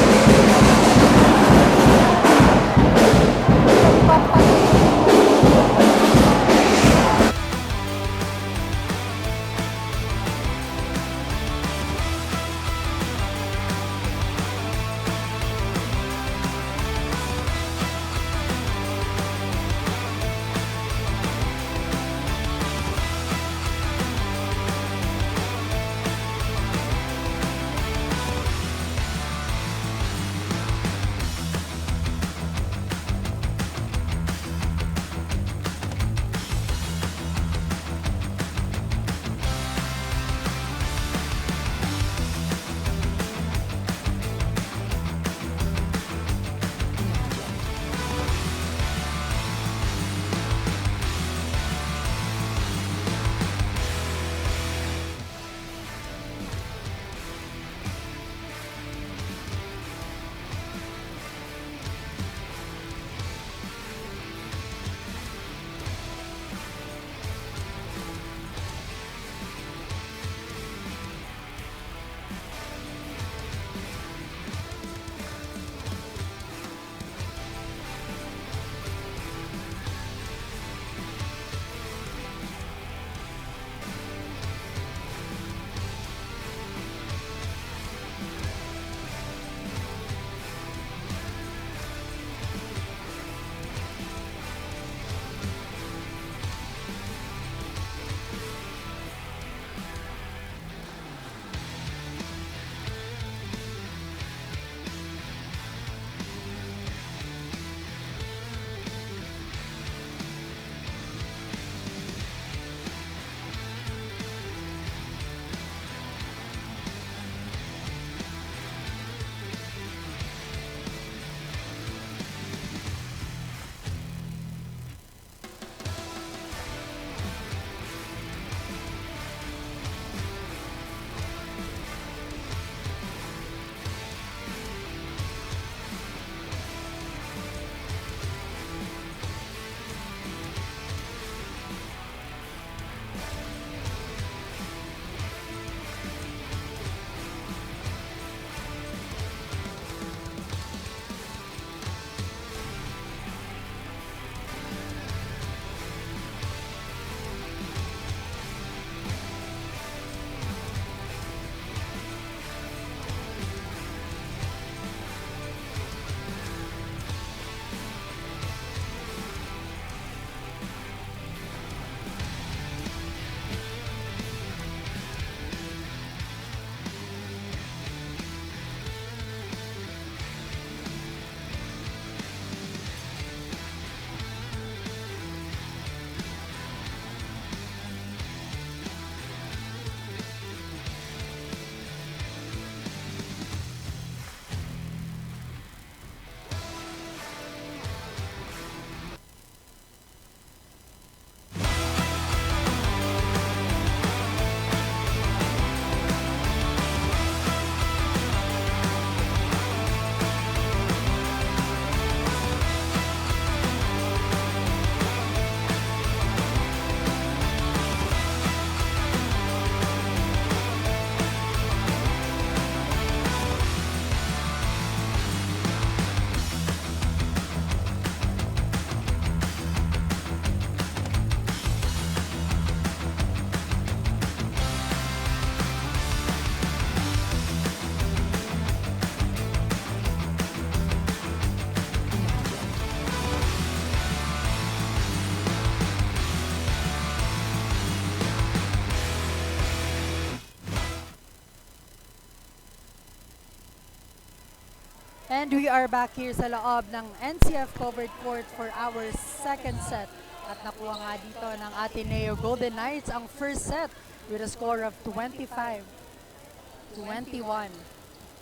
And we are back here sa loob ng NCF covered court for our second set. At nakuha nga dito ng Ateneo Golden Knights ang first set with a score of 25-21.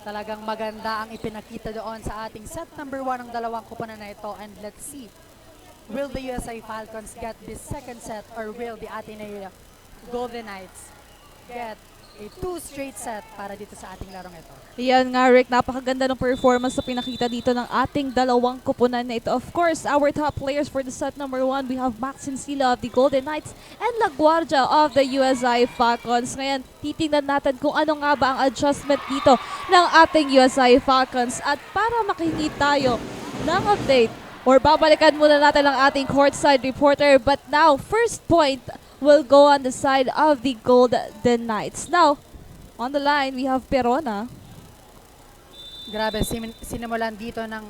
Talagang maganda ang ipinakita doon sa ating set number 1 ng dalawang koponan na ito. And let's see, will the USA Falcons get this second set or will the Ateneo Golden Knights get a 2 straight set para dito sa ating larong ito? Yan nga, Rick, napakaganda ng performance na pinakita dito ng ating dalawang koponan na ito. Of course, our top players for the set number 1, we have Max Sila of the Golden Knights and La Guardia of the USI Falcons. Ngayon, titingnan natin kung ano nga ba ang adjustment dito ng ating USI Falcons. At para makihingi tayo ng update, or babalikan muna natin ang ating courtside reporter. But now, first point will go on the side of the Golden Knights. Now, on the line, we have Perona. Grabe, sinimulan dito ng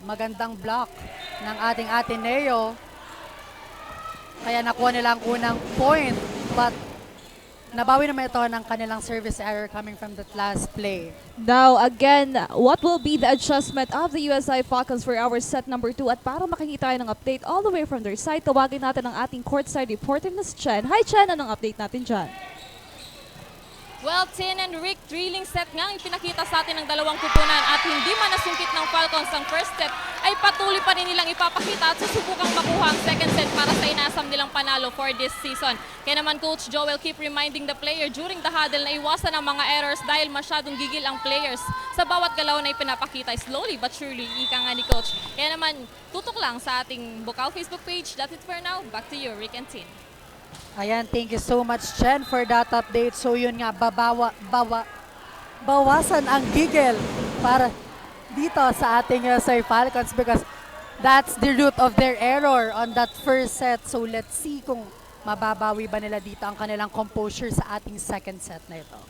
magandang block ng ating Ateneo. Kaya nakuha nila ang unang point. But nabawi naman ito ng kanilang service error coming from that last play. Now, again, what will be the adjustment of the USI Falcons for our set number 2? At para makikita tayo ng update all the way from their side, tawagin natin ang ating courtside reporter na si Chen. Hi, Chen! Anong update natin dyan? Well, Tin and Rick, thrilling set nga ang ipinakita sa atin ng dalawang kupunan at hindi man nasungkit ng Falcons ang first set ay patuloy pa rin nilang ipapakita at susubukang makuha ang second set para sa inasam nilang panalo for this season. Kaya naman Coach Joel keep reminding the player during the huddle na iwasan ang mga errors dahil masyadong gigil ang players sa bawat galaw na ipinapakita. Slowly but surely, ika nga ni Coach. Kaya naman tutok lang sa ating Bucal Facebook page. That's it for now. Back to you, Rick and Tin. Ayan, thank you so much, Chen, for that update. So yun nga, bawasan ang gigil para dito sa ating USA Falcons because that's the root of their error on that first set. So let's see kung mababawi ba nila dito ang kanilang composure sa ating second set na ito.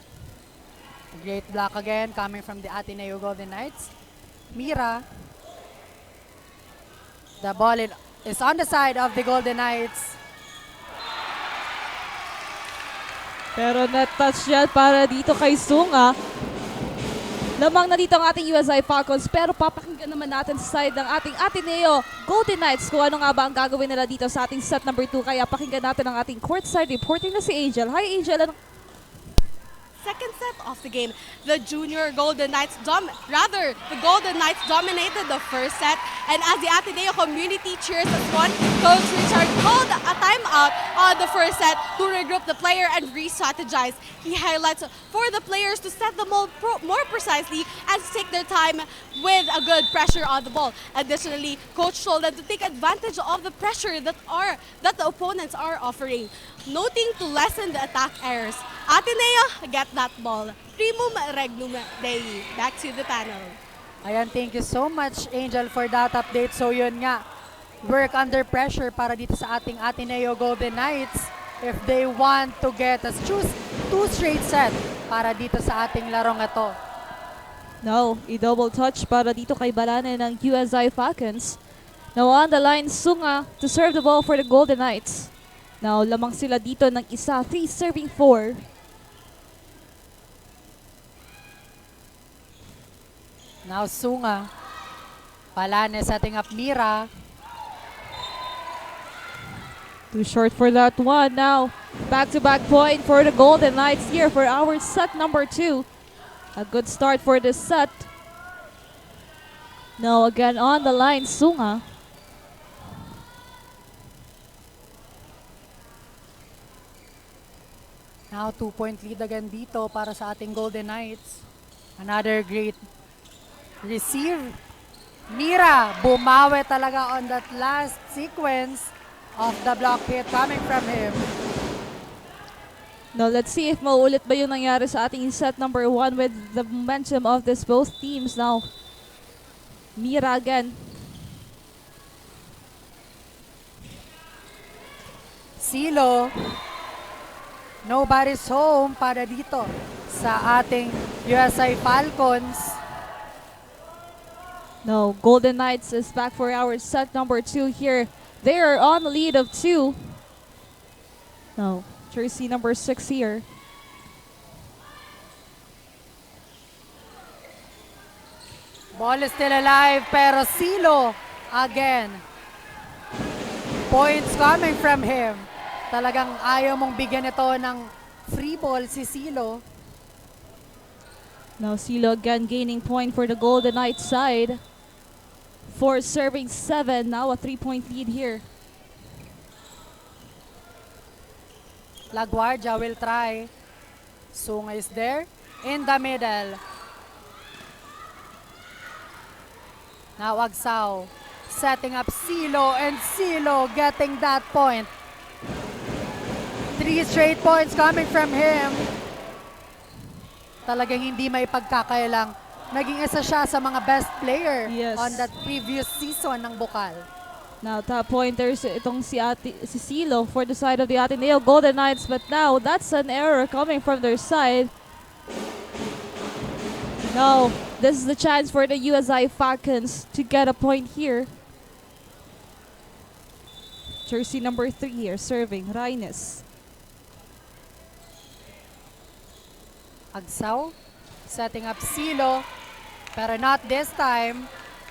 Great block again coming from the Ateneo Golden Knights. Mira. The ball is on the side of the Golden Knights. Pero net-touch yan para dito kay Sunga. Lamang na dito ang ating USI Falcons pero papakinggan naman natin sa side ng ating Ateneo Golden Knights kung ano nga ba ang gagawin nila dito sa ating set number 2. Kaya pakinggan natin ang ating courtside reporting na si Angel. Hi Angel! Second set of the game, the Golden Knights dominated the first set, and as the Ateneo community cheers as one, Coach Richard called a timeout on the first set to regroup the player and re-strategize. He highlights for the players to set the mold more precisely and to take their time with a good pressure on the ball. Additionally, Coach told them to take advantage of the pressure that the opponents are offering, noting to lessen the attack errors. Ateneo, get that ball. Primum regnum Dei. Back to the panel. Ayan, thank you so much, Angel, for that update. So yun nga, work under pressure para dito sa ating Ateneo Golden Knights if they want to get us choose 2 straight set para dito sa ating larong ito. No, i-double touch para dito kay Balane ng USI Falcons. Now on the line, Sunga to serve the ball for the Golden Knights. Now lamang sila dito ng isa, 3 serving 4. Now Sunga. Balane setting up Mira. Too short for that one. Now back-to-back point for the Golden Knights here for our set number 2. A good start for this set. Now again on the line, Sunga. Now 2-point lead again dito para sa ating Golden Knights. Another great receive. Mira, bumawi talaga on that last sequence of the block hit coming from him. Now let's see if mauulit ba yung nangyari sa ating set number 1 with the momentum of this both teams. Now, Mira again. Silo. Nobody's home para dito sa ating USI Falcons. No, Golden Knights is back for our set number 2 here. They are on the lead of 2. No, jersey number 6 here. Ball is still alive pero Silo again. Points coming from him. Talagang ayaw mong bigyan ito ng free ball si Silo. Now Silo again gaining point for the Golden Knights side. 4 serving 7, now a 3-point lead here. LaGuardia will try. Sunga is there in the middle. Now Agsao setting up Silo, and Silo getting that point. 3 straight points coming from him. Talagang hindi may pagkakailang. Naging isa siya sa mga best player on that previous season ng Bucal. Now top pointers itong si Silo for the side of the Ateneo Golden Knights, but now that's an error coming from their side. Now this is the chance for the USI Falcons to get a point here. Jersey number 3 here serving, Reynes. Agsao setting up Silo, pero not this time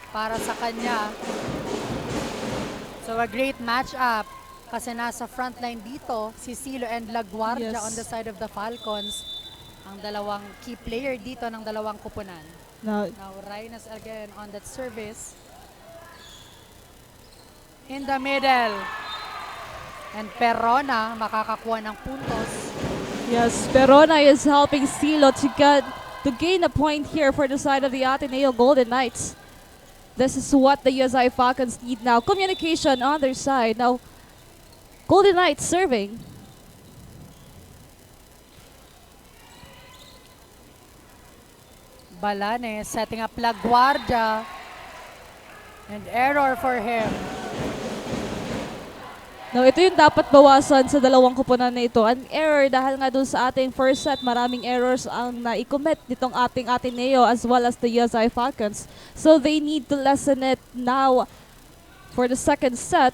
para sa kanya. So a great matchup kasi nasa frontline dito si Silo and LaGuardia on the side of the Falcons. Ang dalawang key player dito ng dalawang kupunan. Now Reynes again on that service. In the middle. And Perona makakakuha ng puntos. Yes, Perona is helping Silo to gain a point here for the side of the Ateneo Golden Knights. This is what the USI Falcons need now. Communication on their side. Now, Golden Knights serving. Balane setting up LaGuardia. And error for him. Now, ito yung dapat bawasan sa dalawang kupunan na ito. An error dahil nga dun sa ating first set, maraming errors ang na-commit nitong ating Ateneo as well as the USI Falcons. So they need to lessen it now for the second set.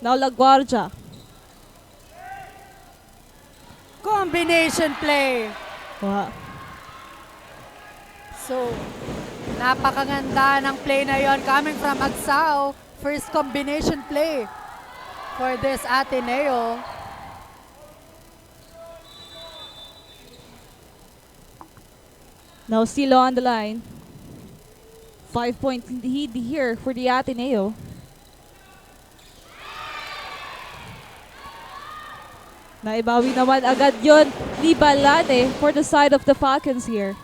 Now, LaGuardia. Combination play. Wow. So, napakaganda ng play na yon coming from Agsao. First combination play for this Ateneo. Now Silo on the line. 5-point lead here for the Ateneo. Naibawi naman agad yon ni Balane for the side of the Falcons here.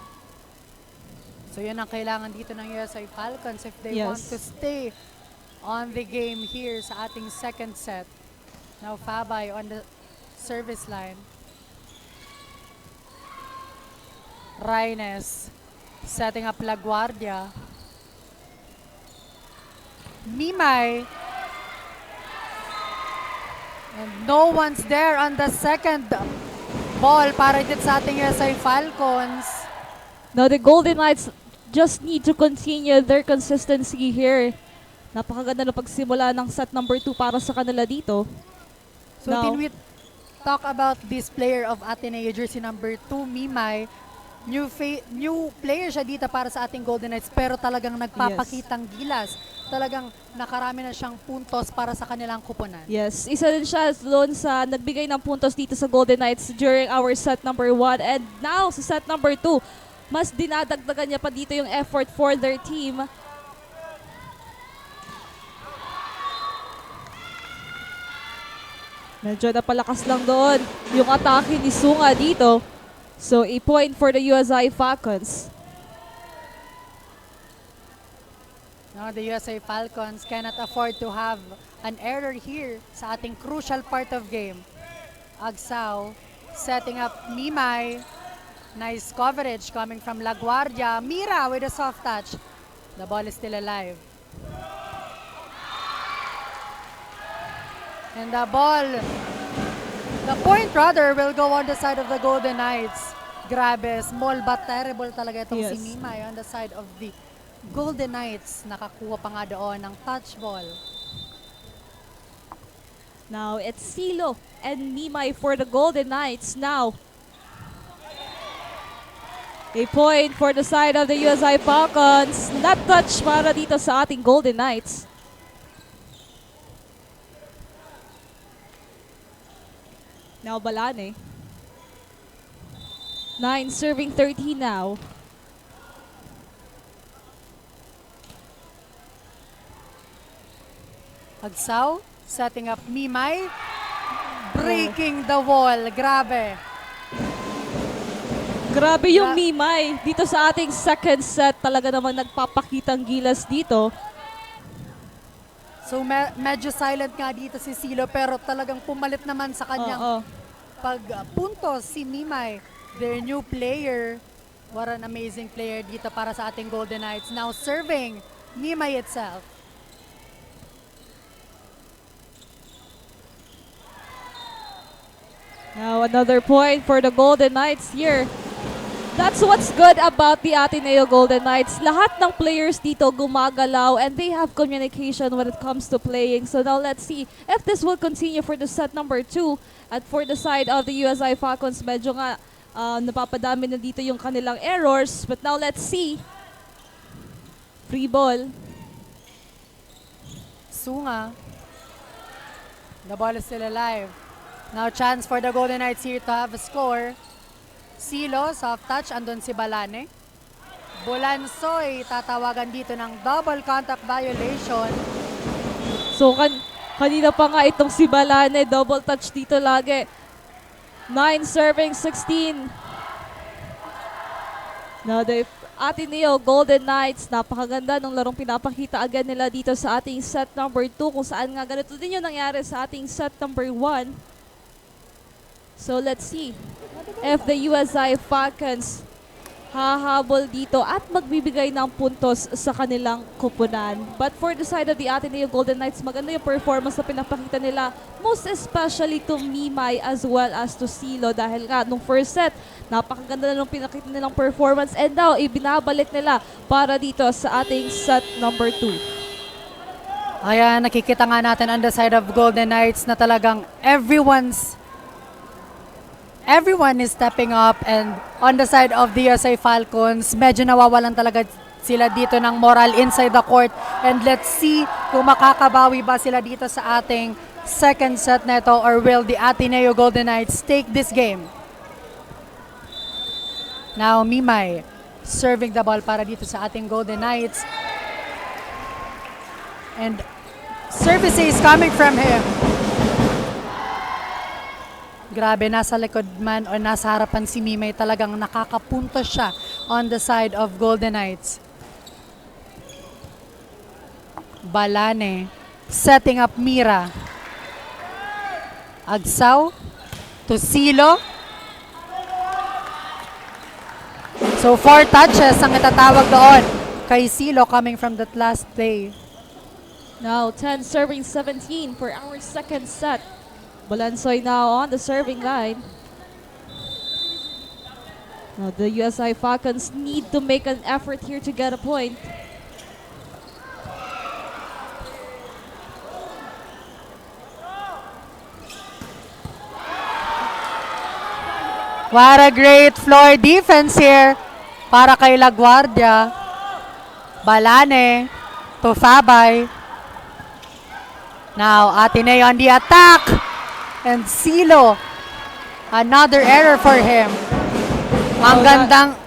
So yun ang kailangan dito ng USI Falcons if they want to stay on the game here sa ating second set. Now Fabay on the service line. Reynes setting up LaGuardia. Mimay. And no one's there on the second ball para dito sa ating USI Falcons. Now the Golden Knights just need to continue their consistency here. Napakaganda na pagsimula ng set number 2 para sa kanila dito. So can we talk about this player of Ateneo, jersey number 2, Mimay. New player siya dito para sa ating Golden Knights, pero talagang nagpapakitang gilas. Talagang nakarami na siyang puntos para sa kanilang kupunan. Yes, isa din siya doon sa nagbigay ng puntos dito sa Golden Knights during our set number 1. And now sa set number 2, mas dinadagdagan niya pa dito yung effort for their team. Medyo napalakas lang doon yung atake ni Sunga dito. So, a point for the USI Falcons. Now, the USA Falcons cannot afford to have an error here sa ating crucial part of game. Agsao setting up Mimay. Nice coverage coming from LaGuardia. Mira with a soft touch. The ball is still alive. And the point rather, will go on the side of the Golden Knights. Grabe, small but terrible talaga itong si Mimay on the side of the Golden Knights. Nakakuha pa nga doon ng touch ball. Now, it's Silo and Mimay for the Golden Knights now. A point for the side of the USI Falcons. Not touch para dito sa ating Golden Knights. Now Balane. 9 serving 13 now. Agsaw, setting up Mimay. Breaking the wall. Grabe. Grabe yung Mimay. Dito sa ating second set, talaga namang nagpapakitang gilas dito. So medyo silent nga dito si Silo pero talagang pumalit naman sa kanyang pagpuntos si Mimay. Their new player. What an amazing player dito para sa ating Golden Knights. Now serving Mimay itself. Now another point for the Golden Knights here. That's what's good about the Ateneo Golden Knights. Lahat ng players dito gumagalaw and they have communication when it comes to playing. So now let's see if this will continue for the set number 2. At for the side of the USI Falcons, medyo nga napapadami na dito yung kanilang errors. But now let's see. Free ball. Sunga. The ball is still alive. Now chance for the Golden Knights here to have a score. Silo, soft touch, andun si Balane. Bulansoy, tatawagan dito ng double contact violation. So kanina pa nga itong si Balane, double touch dito lagi. 9 serving 16. Now the Ateneo Golden Knights, napakaganda ng larong pinapakita agad nila dito sa ating set number 2, kung saan nga ganito din yung nangyari sa ating set number 1. So let's see if the USI Falcons hahabol dito at magbibigay ng puntos sa kanilang kupunan. But for the side of the Ateneo Golden Knights, maganda yung performance na pinapakita nila, most especially to Mimay as well as to Silo, dahil nga nung first set, napakaganda na nung pinakita nilang performance and now ibinabalik nila para dito sa ating set number 2. Ayan, nakikita nga natin on the side of Golden Knights na talagang everyone is stepping up, and on the side of the USA Falcons, medyo nawawalan talaga sila dito ng moral inside the court. And let's see kung makakabawi ba sila dito sa ating second set na ito, or will the Ateneo Golden Knights take this game? Now Mimay serving the ball para dito sa ating Golden Knights. And service is coming from him. Grabe, nasa likod man o nasa harapan si Mimay, talagang nakakapunto siya on the side of Golden Knights. Balane setting up Mira. Agsaw to Silo. So 4 touches ang itatawag doon kay Silo coming from that last play. Now 10 serving 17 for our second set. Bulansoy now on the serving line. Now the USI Falcons need to make an effort here to get a point. What a great floor defense here para kay LaGuardia. Balane to Fabay. Now Ateneo on the attack. And Silo, another error for him. Ang gandang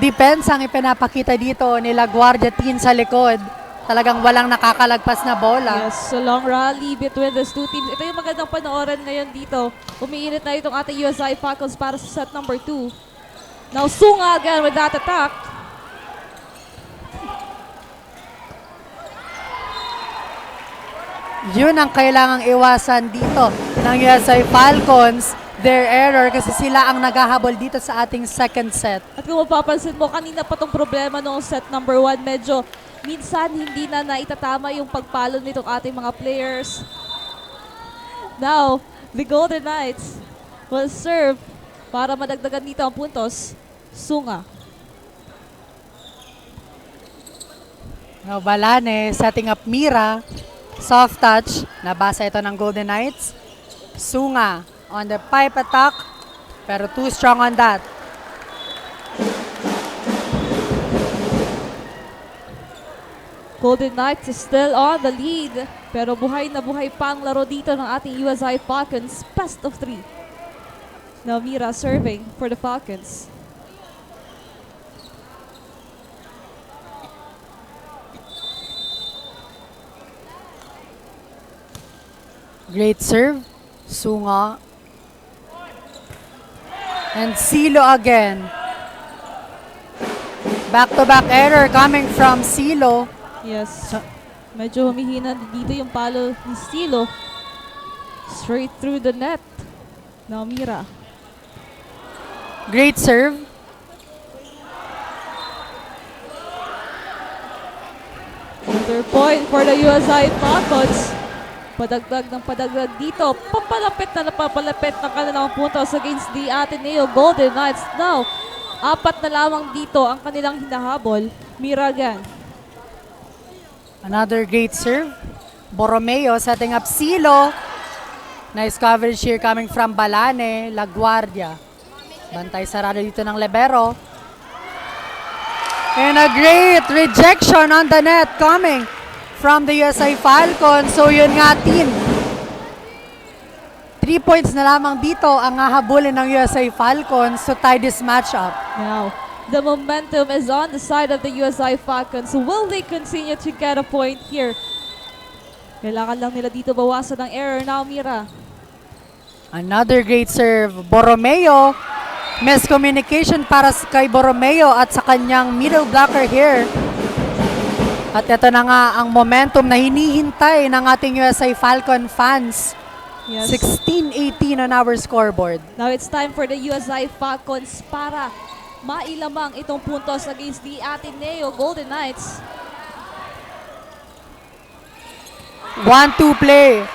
depensa ang ipinapakita dito ni LaGuardia team sa likod. Talagang walang nakakalagpas na bola. Yes, so long rally between these two teams. Ito yung magandang panoorin ngayon dito. Umiinit na itong ating USI Falcons para sa set number 2. Now Sunga again with that attack. Yun ang kailangang iwasan dito ng USI Falcons, their error, kasi sila ang naghahabol dito sa ating second set. At kung mapapansin mo, kanina pa tong problema noong set number 1, medyo minsan hindi na naitatama yung pagpalo nitong ating mga players. Now, the Golden Knights will serve para madagdagan dito ang puntos. Sunga. Now, Balane setting up Mira. Soft touch. Nabasa ito ng Golden Knights. Sunga on the pipe attack, pero too strong on that. Golden Knights is still on the lead, pero buhay na buhay pa ang laro dito ng ating USI Falcons. Best of 3. Now Mira serving for the Falcons. Great serve. Sunga. And Silo again. Back-to-back error coming from Silo. Yes. Medyo humihina dito yung palo ni Silo. Straight through the net. Now Mira. Great serve. Another point for the USI Falcons. Padagdag ng padagdag dito. Papalapit na napapalapit ng kanilang puntos against the Ateneo Golden Knights. Now, 4 na lamang dito ang kanilang hinahabol. Mira again. Another great serve. Borromeo setting up Silo. Nice coverage here coming from Balane, LaGuardia. Bantay sarado dito ng libero. And a great rejection on the net coming from the USI Falcons. So yun nga, team. 3 points na lamang dito ang hahabulin ng USI Falcons to tie this matchup. Now, the momentum is on the side of the USI Falcons. Will they continue to get a point here? Kailangan lang nila dito bawasan ng error. Now, Mira. Another great serve. Borromeo. Miscommunication para kay Borromeo at sa kanyang middle blocker here. At ito na nga ang momentum na hinihintay ng ating USI Falcon fans. Yes. 16-18 on our scoreboard. Now it's time for the USI Falcons para mailamang itong puntos against the Ateneo Golden Knights. 1-2 play.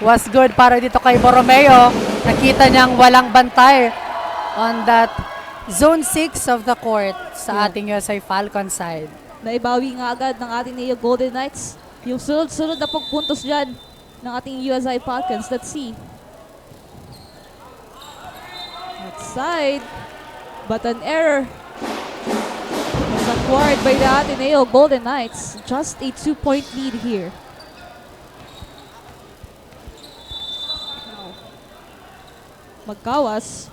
Was good para dito kay Borromeo. Nakita niyang walang bantay on that zone 6 of the court sa ating USI Falcon side. Naibawi nga agad ng Ateneo Golden Knights yung sunod-sunod na pagpuntos dyan ng ating USI Falcons. Let's see. Outside. But an error was acquired by the Ateneo Golden Knights. Just a 2-point lead here. Magkawas.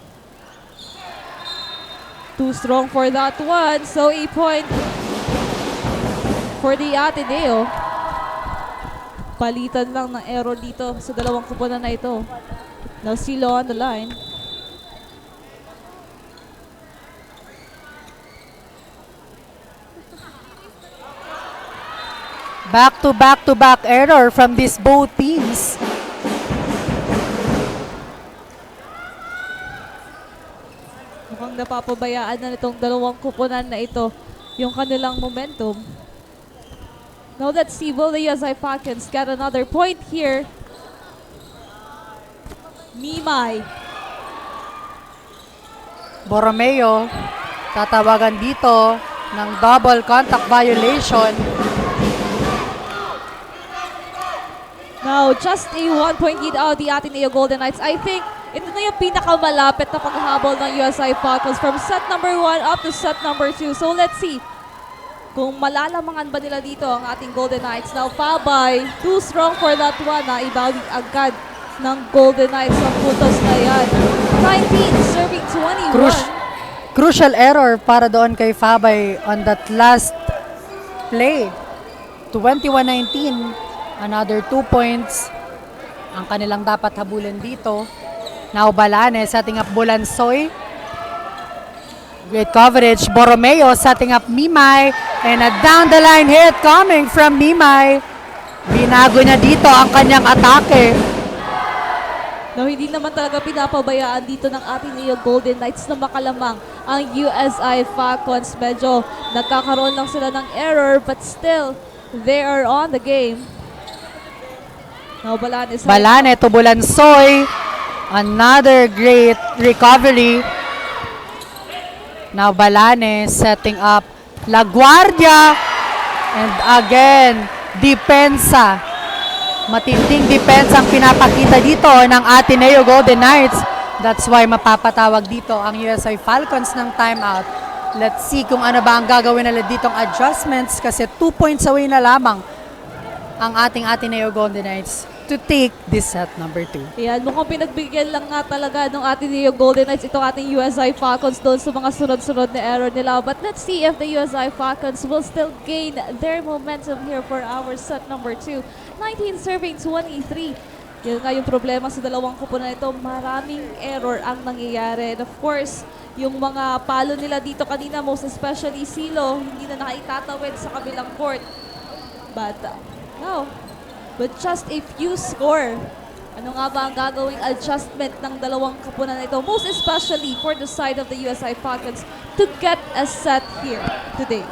Too strong for that one. So a point for the Ateneo. Palitan lang ng error dito sa dalawang kuponan na ito. Now Silo on the line. Back-to-back error from these both teams. Mukhang napapabayaan na nitong dalawang kuponan na ito yung kanilang momentum. Now let's see, will the USI Falcons get another point here? Mimay. Borromeo, tatawagan dito ng double contact violation. Now, just a 1-point lead out the Ateneo Golden Knights. I think ito na yung pinakamalapit na paghahabol ng USI Falcons from set number 1 up to set number 2. So let's see kung malalamangan ba nila dito ang ating Golden Knights. Now, Fabay, too strong for that one. Ibawi agad ng Golden Knights ang putos na yan. 19 serving 21. Crucial error para doon kay Fabay on that last play. 21-19. Another 2 points ang kanilang dapat habulin dito. Now Balane setting up Bulansoy. Great coverage. Borromeo setting up Mimay. And a down the line hit coming from Mimay. Binago niya dito ang kanyang atake. Now, hindi naman talaga pinapabayaan dito ng Ateneo Golden Knights na makalamang ang USI Falcons. Medyo nagkakaroon lang sila ng error but still, they are on the game. Now, Balane to Bulansoy. Another great recovery. Now Balane setting up LaGuardia. And again, depensa. Matinding depensa ang pinapakita dito ng Ateneo Golden Knights. That's why mapapatawag dito ang USI Falcons ng timeout. Let's see kung ano ba ang gagawin nila ditong adjustments kasi 2 points away na lamang ang ating Ateneo Golden Knights to take this set number 2. Ayan, mukhang pinagbigyan lang nga talaga ng Ateneo Golden Knights itong ating USI Falcons doon sa mga sunod-sunod na error nila. But let's see if the USI Falcons will still gain their momentum here for our set number 2. 19 serving 23. Yan nga yung problema sa dalawang kupunan ito. Maraming error ang nangyayari. And of course, yung mga palo nila dito kanina, most especially Silo, hindi na nakaitatawid sa kabilang court. But no, but just a few score. Ano nga ba ang gagawing adjustment ng dalawang kapunan ito? Most especially for the side of the USI Falcons to get a set here today.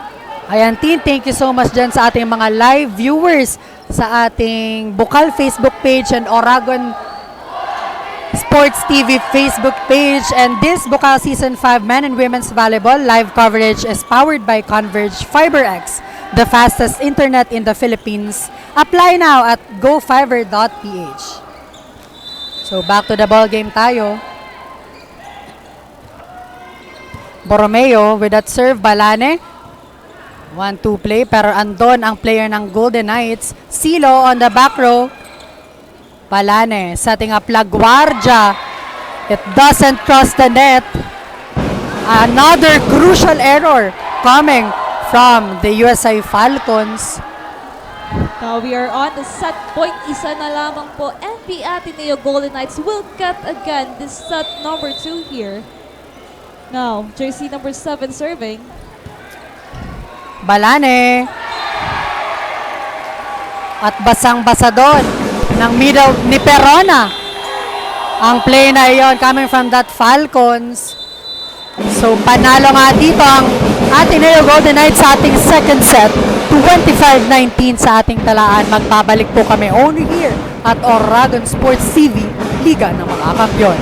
Ayan, Tin, thank you so much dyan sa ating mga live viewers sa ating Bucal Facebook page and Oragon Sports TV Facebook page. And this Bucal Season 5 Men and Women's Volleyball live coverage is powered by Converge FiberX, the fastest internet in the Philippines. Apply now at gofiber.ph. So back to the ball game tayo. Borromeo with that serve, Balane. 1-2 play, pero andon ang player ng Golden Knights. Silo on the back row. Balane setting up LaGuardia. It doesn't cross the net. Another crucial error coming from the USI Falcons. Now we are on the set point. Isa na lamang po. And the Ateneo Golden Knights will get again this set number 2 here. Now, jersey number 7 serving. Balane. At basang-basa doon ng middle ni Perona. Ang play na iyon coming from that Falcons. So panalo nga dito ang Ateneo Golden Knights sa ating second set. 25-19 sa ating talaan. Magbabalik po kami only here at Oragon Sports TV, Liga ng mga Kampiyon.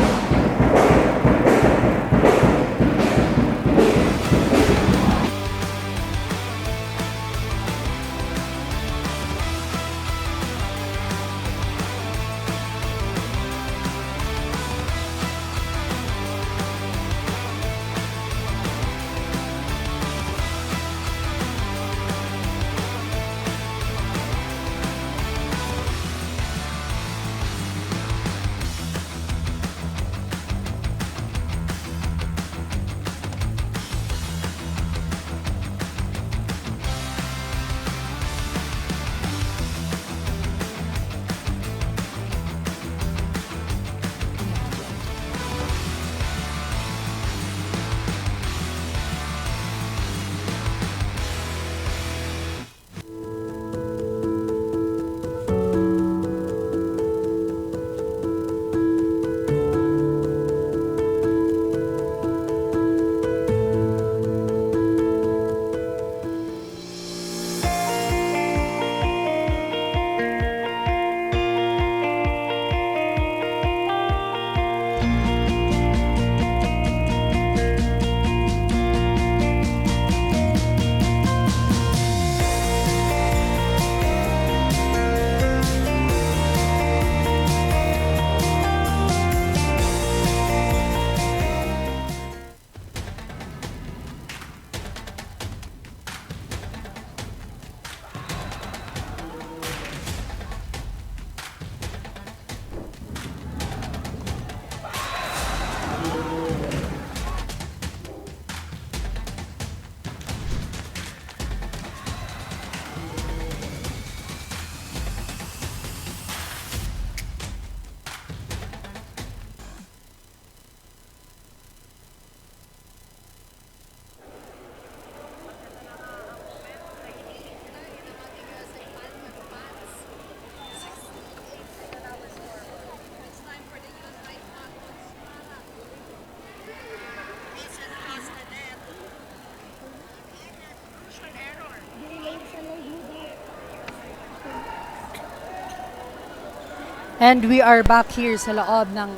And we are back here sa loob ng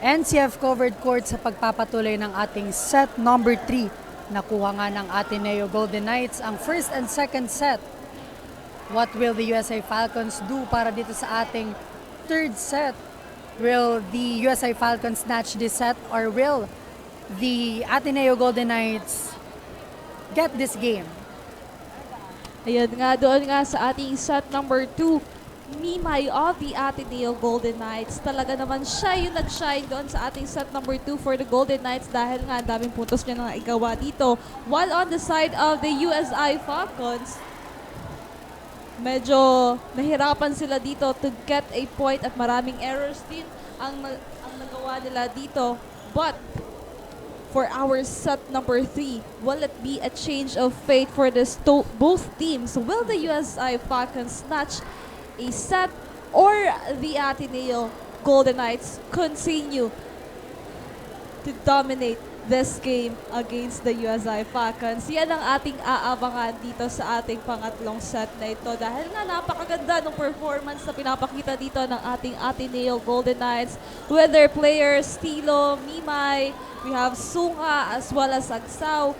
NCF covered court sa pagpapatuloy ng ating set number 3. Nakuha nga ng Ateneo Golden Knights ang first and second set. What will the USA Falcons do para dito sa ating third set? Will the USA Falcons snatch this set or will the Ateneo Golden Knights get this game? Ayan nga, doon nga sa ating set number 2. Mimay of the Ateneo Golden Knights. Talaga naman siya yung nag-shine doon sa ating set number 2 for the Golden Knights dahil nga daming puntos niya na igawa dito. While on the side of the USI Falcons, medyo nahirapan sila dito to get a point at maraming errors din ang nagawa nila dito. But for our set number 3, will it be a change of fate for both teams? Will the USI Falcons snatch a set or the Ateneo Golden Knights continue to dominate this game against the USI Falcons? Yan ang ating aabangan dito sa ating pangatlong set na ito dahil nga napakaganda ng performance na pinapakita dito ng ating Ateneo Golden Knights with their players Tilo, Mimay, we have Sunga as well as Agsaw.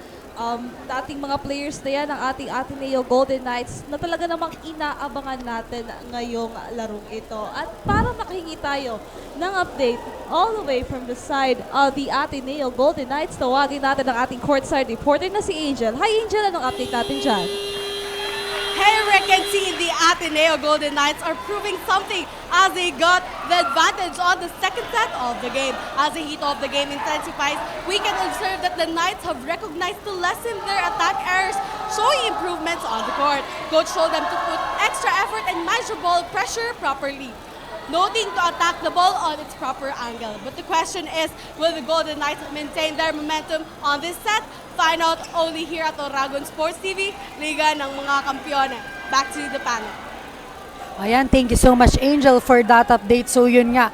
Dating mga players na yan ng ating Ateneo Golden Knights na talaga namang inaabangan natin ngayong larong ito. At para makahingi tayo ng update all the way from the side of the Ateneo Golden Knights, tawagin natin ang ating courtside reporter na si Angel. Hi Angel, anong update natin dyan? Hey Rick and team, the Ateneo Golden Knights are proving something as they got the advantage on the second set of the game. As the heat of the game intensifies, we can observe that the Knights have recognized to lessen their attack errors, showing improvements on the court. Coach told them to put extra effort and manage the ball pressure properly, noting to attack the ball on its proper angle. But the question is, will the Golden Knights maintain their momentum on this set? Find out only here at Oragon Sports TV, Liga ng mga Kampiyon. Back to the panel. Ayan, thank you so much, Angel, for that update. So yun nga,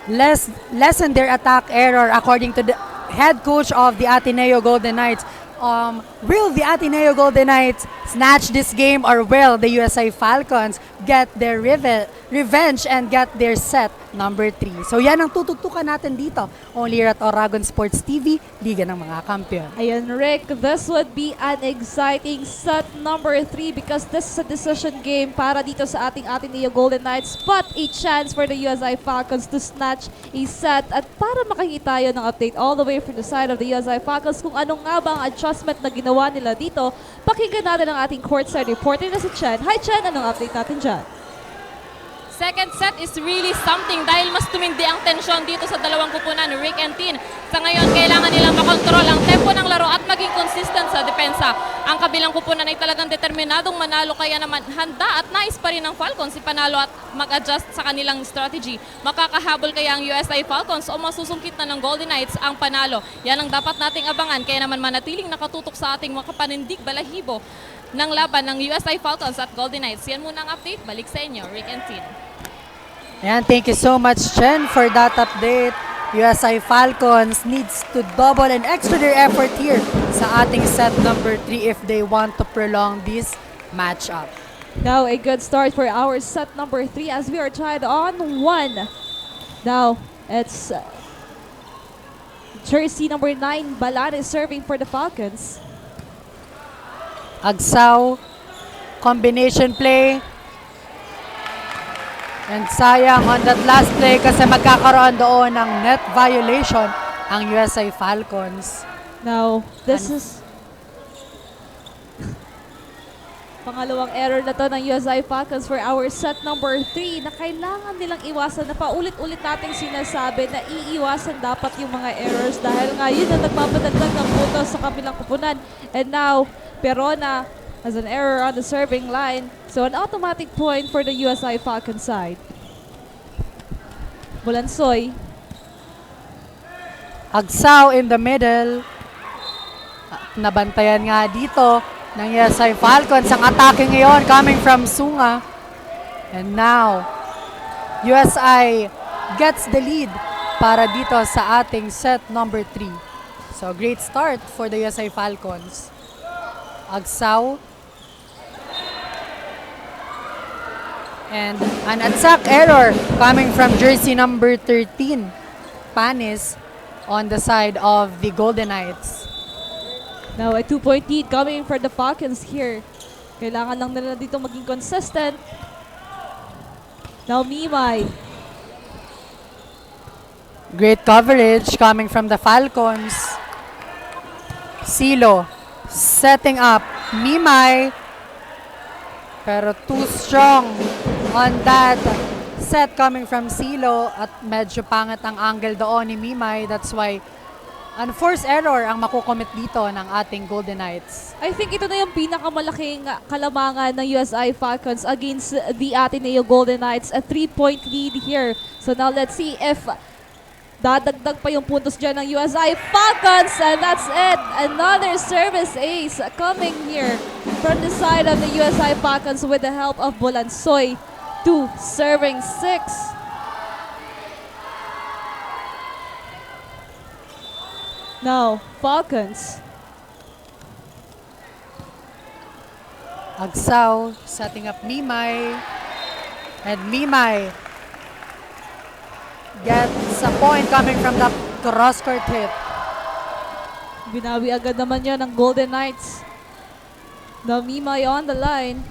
lessen their attack error according to the head coach of the Ateneo Golden Knights. Will the Ateneo Golden Knights snatch this game, or will the USA Falcons get their revenge and get their set number 3? So yan ang tutugtukan natin dito. Only here at Oragon Sports TV, Liga ng mga Kampiyon. Ayan, Rick, this would be an exciting set number 3 because this is a decision game para dito sa ating Ateneo Golden Knights, but a chance for the USI Falcons to snatch a set. At para makikita tayo ng update all the way from the side of the USI Falcons kung ano nga ba ang adjustment na ginawa nila dito, pakinggan natin ang ating courtside reporter na si Chen. Hi Chen, anong update natin dyan? Second set is really something dahil mas tumindi ang tensyon dito sa dalawang kupunan, Rick and Tin. Sa ngayon, kailangan nilang makontrol ang tempo ng laro at maging consistent sa depensa. Ang kabilang kupunan ay talagang determinadong manalo, kaya naman handa at nais pa rin ng Falcons ipanalo at mag-adjust sa kanilang strategy. Makakahabol kaya ang USI Falcons o masusungkit na ng Golden Knights ang panalo? Yan ang dapat nating abangan, kaya naman manatiling nakatutok sa ating mga panindig balahibo ng laban ng USI Falcons at Golden Knights. Yan muna ang update. Balik sa inyo, Rick and Tin. Ayan, thank you so much, Chen, for that update. USI Falcons needs to double and extra their effort here sa ating set number 3 if they want to prolong this matchup. Now, a good start for our set number 3 as we are tied on 1. Now, it's jersey number 9, Balane serving for the Falcons. Agsaw, combination play. And sayang on that last play kasi magkakaroon doon ng net violation ang USA Falcons. Now, this is pangalawang error na to ng USI Falcons for our set number 3 na kailangan nilang iwasan, na paulit-ulit nating sinasabi na iiwasan dapat yung mga errors dahil nga yun na nagpapadagdag ng puntos sa kabilang kupunan. And now, Perona has an error on the serving line. So an automatic point for the USI Falcons side. Bulansoy. Agsaw in the middle. Nabantayan nga dito ng USI Falcons. Ang atake ngayon coming from Sunga. And now, USI gets the lead para dito sa ating set number 3. So great start for the USI Falcons. Agsaw. And an attack error coming from jersey number 13, Panis, on the side of the Golden Knights. Now a 2-point lead coming for the Falcons here. Kailangan lang nila dito maging consistent. Now Mimay. Great coverage coming from the Falcons. Silo setting up Mimay. Pero too strong on that set coming from Silo at medyo pangat ang angle doon ni Mimay. That's why unforced error ang makukomit dito ng ating Golden Knights. I think ito na yung pinakamalaking kalamangan ng USI Falcons against the Ateneo Golden Knights. A 3-point lead here. So now let's see if dadagdag pa yung puntos dyan ng USI Falcons. And that's it. Another service ace coming here from the side of the USI Falcons with the help of Bulansoy. 2 serving 6. Now, Falcons. Agsaw setting up Mimay. And Mimay gets a point coming from the cross-court hit. Binawi agad naman yan ng Golden Knights. Now, Mimay on the line.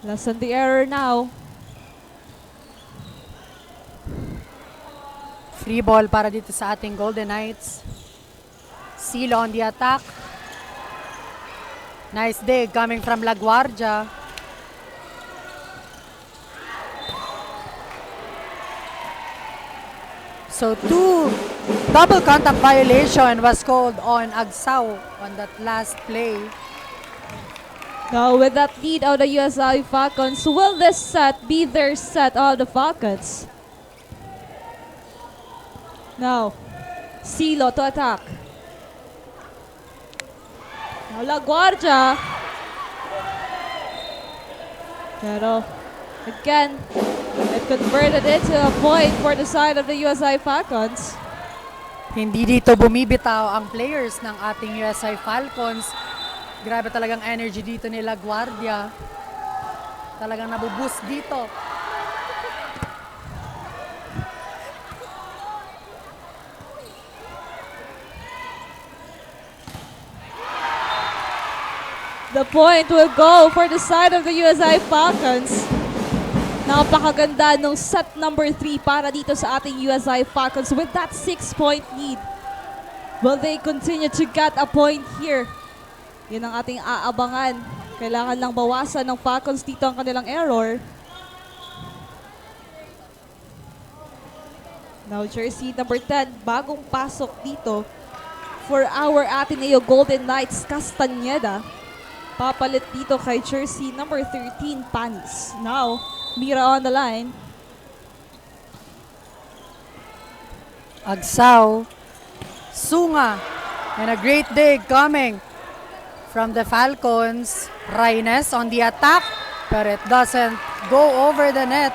Lessen the error now. Free ball para dito sa ating Golden Knights. Silo on the attack. Nice dig coming from La Guardia. So double contact violation was called on Agsaw on that last play. Now, with that lead of the USI Falcons, will this set be their set of the Falcons? Now, Silo to attack. Now, La Guardia. Pero, again, it converted into a point for the side of the USI Falcons. Hindi dito bumibitaw ang players ng ating USI Falcons. Grabe talagang energy dito ni La Guardia. Talagang nabuboost dito. The point will go for the side of the USI Falcons. Napakaganda nung set number 3 para dito sa ating USI Falcons with that 6-point lead. Will they continue to get a point here? Yan ang ating aabangan. Kailangan lang bawasan ng Falcons dito ang kanilang error. Now jersey number 10, bagong pasok dito for our Ateneo Golden Knights, Castañeda. Papalit dito kay jersey number 13, Panis. Now, Mira on the line. Agsaw. Sunga. And a great dig coming from the Falcons. Reynes on the attack, but it doesn't go over the net.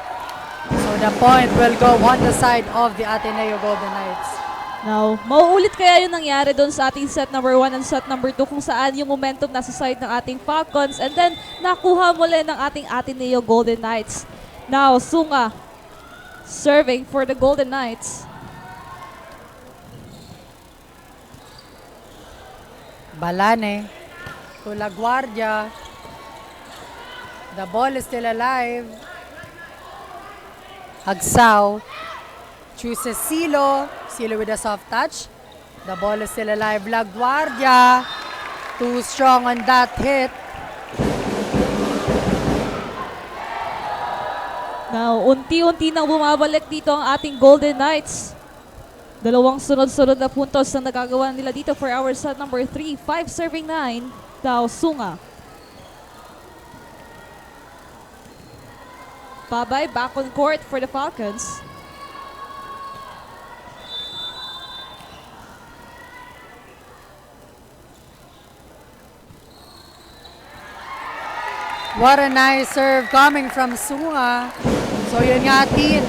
So the point will go on the side of the Ateneo Golden Knights. Now, mauulit kaya yung nangyari doon sa ating set number 1 and set number 2 kung saan yung momentum nasa side ng ating Falcons and then nakuha muli ng ating Ateneo Golden Knights. Now, Sunga serving for the Golden Knights. Balane to La Guardia. The ball is still alive. Agsaw chooses Silo. Silo with a soft touch. The ball is still alive. La Guardia. Too strong on that hit. Now, unti-unti nang bumabalik dito ang ating Golden Knights. Dalawang sunod-sunod na puntos na nagagawa nila dito for our set number 3. 5 serving 9. Now, Sunga. Babay back on court for the Falcons. What a nice serve coming from Sunga. So yun nga, Tin.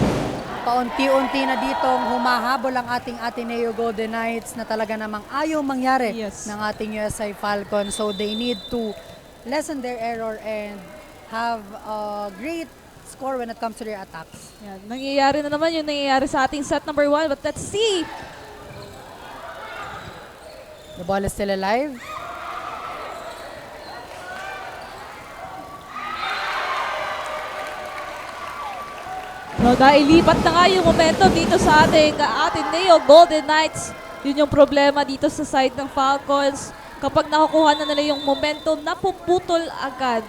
Paunti-unti na ditong humahabol ang ating Ateneo Golden Knights na talaga namang ayaw mangyari ng ating USI Falcons. So they need to lessen their error and have a great score when it comes to their attacks. Yan, nangyayari na naman yung nangyayari sa ating set number 1. But let's see. The ball is still alive. No, nailipat na nga yung momentum dito sa ating Ateneo Golden Knights. Yun yung problema dito sa side ng Falcons. Kapag nakukuha na nila yung momentum, napuputol agad.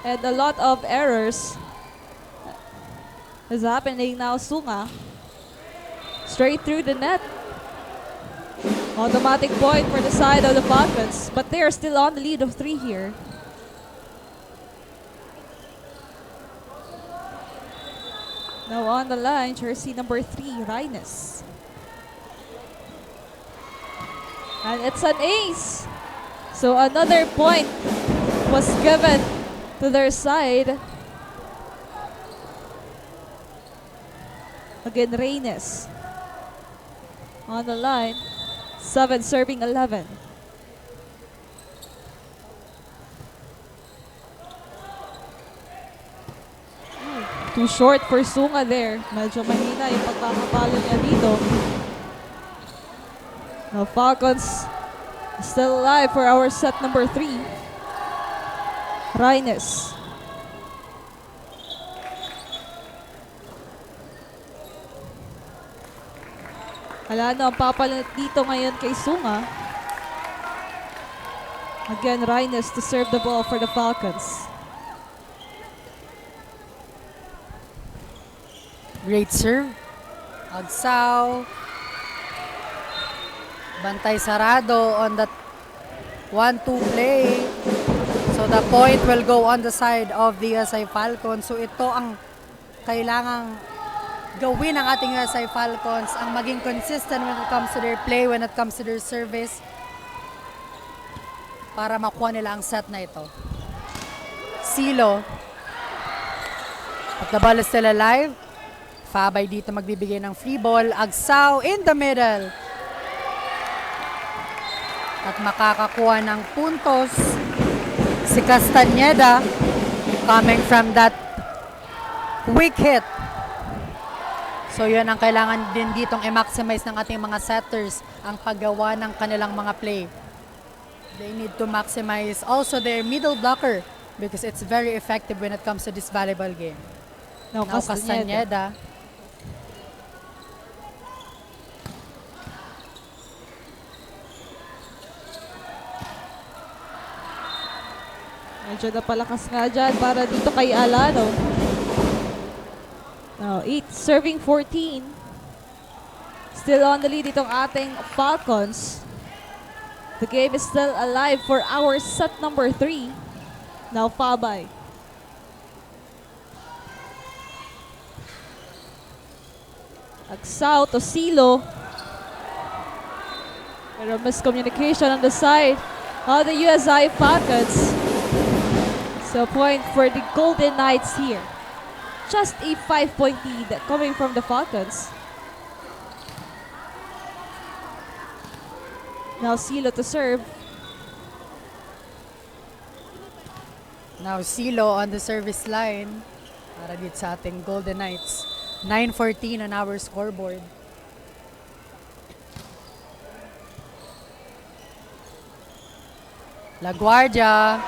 And a lot of errors. is happening now. Sunga. Straight through the net. Automatic point for the side of the Falcons, but they are still on the lead of 3 here. Now on the line, jersey number 3, Rines. And it's an ace. So another point was given to their side. Again, Reynes on the line. 7 serving 11. Too short for Sunga there. Medyo mahina yung pagkakapalo niya dito. Now Falcons still alive for our set number 3. Rines. Wala na ang papalit dito ngayon kay Sunga. Again, Rines to serve the ball for the Falcons. Great serve. Agsaw. Bantay sarado on that 1-2 play. So the point will go on the side of the USI Falcons. So ito ang kailangang gawin ng ating USI Falcons, ang maging consistent when it comes to their play, when it comes to their service, para makuha nila ang set na ito. Silo. But the ball is still alive. Fabay dito magbibigay ng free ball. Agsaw in the middle. At makakakuha ng puntos si Castañeda coming from that quick hit. So yun ang kailangan din ditong i-maximize ng ating mga setters, ang paggawa ng kanilang mga play. They need to maximize also their middle blocker because it's very effective when it comes to this volleyball game. Now Castañeda. Medyo napalakas nga dyan para dito kay Alano. Now, 8 serving 14. Still on the lead itong ating Falcons. The game is still alive for our set number 3. Now, Fabay. Agsaw to Silo. Pero miscommunication on the side of the USI Falcons. So point for the Golden Knights here. Just a 5-point lead coming from the Falcons. Now Silo to serve. Now Silo on the service line para dito sa ating Golden Knights. 9:14 on our scoreboard. La Guardia.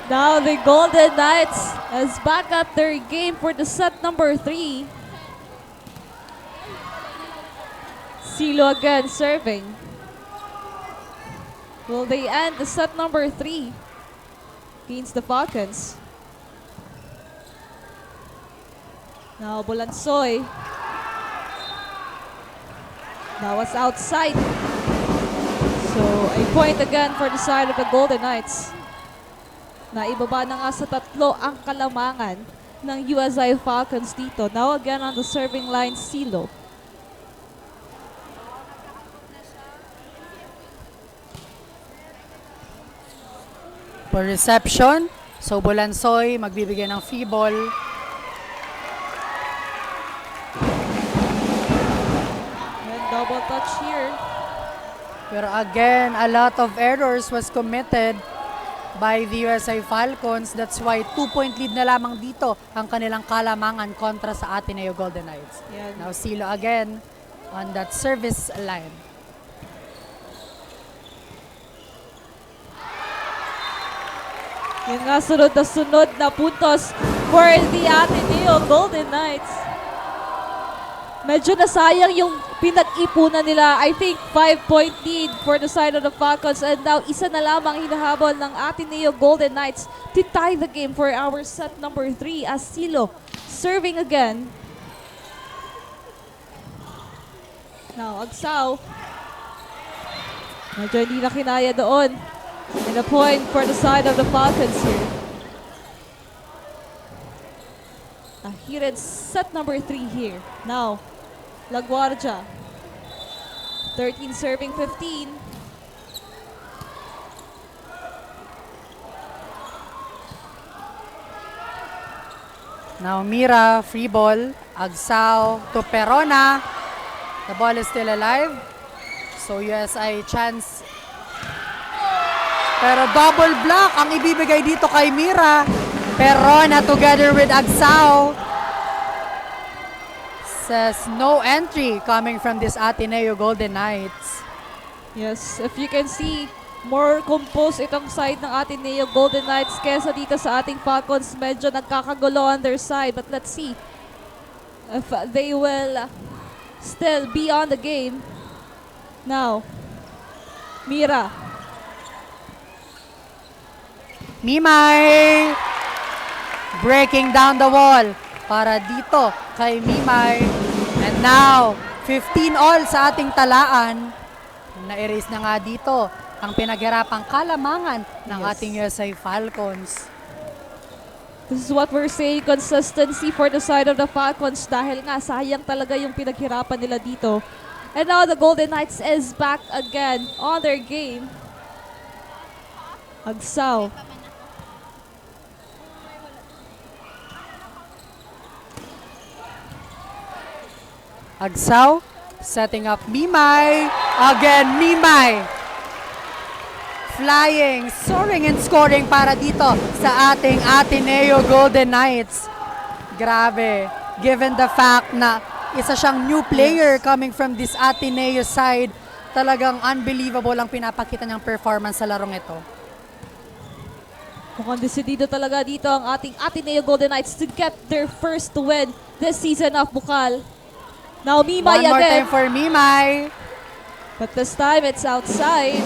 Now the Golden Knights is back at their game for the set number 3. Silo again serving. Will they end the set number 3 against the Falcons? Now Bulansoy. Now it's outside. So a point again for the side of the Golden Knights. Naibaba na nga sa 3 ang kalamangan ng USI Falcons dito. Now again on the serving line, Silo. For reception, so Bulansoy magbibigay ng free ball. And double touch here. Pero again, a lot of errors was committed by the USI Falcons. That's why 2-point lead na lamang dito ang kanilang kalamangan kontra sa Ateneo Golden Knights. Yeah. Now Silo again on that service line. Yung nga sunod na puntos for the Ateneo Golden Knights. medyo nasayang yung pinag-ipunan nila. I think 5-point lead for the side of the Falcons, and now isa na lamang hinahabol ng Ateneo Golden Knights to tie the game for our set number 3 as Silo serving again. Now, Agsaw. Medyo hindi na kinaya doon. And a point for the side of the Falcons here. Here is set number 3 here. Now, LaGuardia. 13 serving 15. Now Mira, free ball. Agsaw to Perona. The ball is still alive. So USI chance. Pero double block ang ibibigay dito kay Mira. Perona together with Agsaw. Says no entry coming from this Ateneo Golden Knights. Yes, if you can see, more composed itong side ng Ateneo Golden Knights kesa dito sa ating Falcons. Medyo nagkakagulo on their side, but let's see if they will still be on the game. Now, Mira. Mimay breaking down the wall para dito kay Mimay. And now, 15 all sa ating talaan. Na-erase na nga dito ang pinaghirapang kalamangan ng ating USI Falcons. This is what we're saying, consistency for the side of the Falcons dahil nga sayang talaga yung pinaghirapan nila dito. And now the Golden Knights is back again on their game. Agsaw. Agsaw setting up Mimay. Again, Mimay. Flying, soaring and scoring para dito sa ating Ateneo Golden Knights. Grabe, given the fact na isa siyang new player coming from this Ateneo side, talagang unbelievable ang pinapakita niyang performance sa larong ito. Mukhang desidido talaga dito ang ating Ateneo Golden Knights to get their first win this season of Bucal. Now Mimay One more again. time for Mimay. But this time it's outside.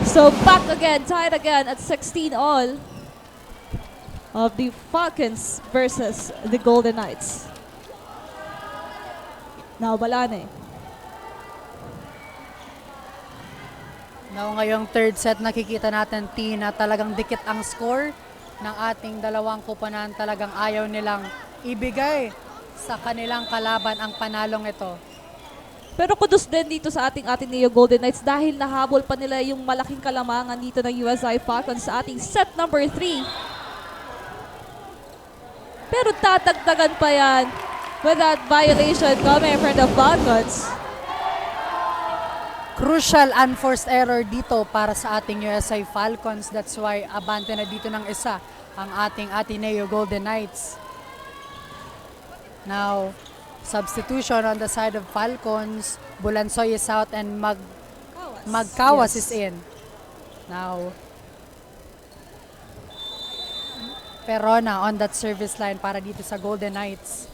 So back again, tied again at 16 all of the Falcons versus the Golden Knights. Now Balane. Now ngayong third set nakikita natin na talagang dikit ang score ng ating dalawang kuponan. Talagang ayaw nilang ibigay sa kanilang kalaban ang panalong ito. Pero kudos din dito sa ating Ateneo Golden Knights dahil nahabol pa nila yung malaking kalamangan dito ng USI Falcons sa ating set number 3. Pero tatagdagan pa yan with that violation coming from the Falcons. Crucial unforced error dito para sa ating USI Falcons. That's why abante na dito ng isa ang ating Ateneo Golden Knights. Now, substitution on the side of Falcons. Bulansoy is out and Magkawas is in. Now, Perona on that service line para dito sa Golden Knights.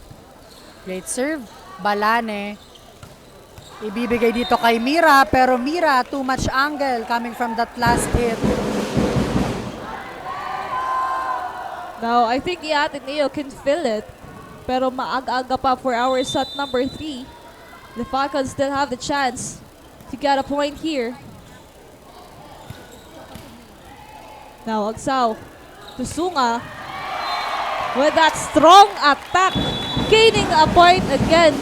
Great serve. Balane. Ibibigay dito kay Mira, pero Mira, too much angle coming from that last hit. Now, I think the Ateneo can feel it. Pero maaga-aga pa for our set number 3. The Falcons still have the chance to get a point here. Now, Agsaw to Sunga with that strong attack. Gaining a point again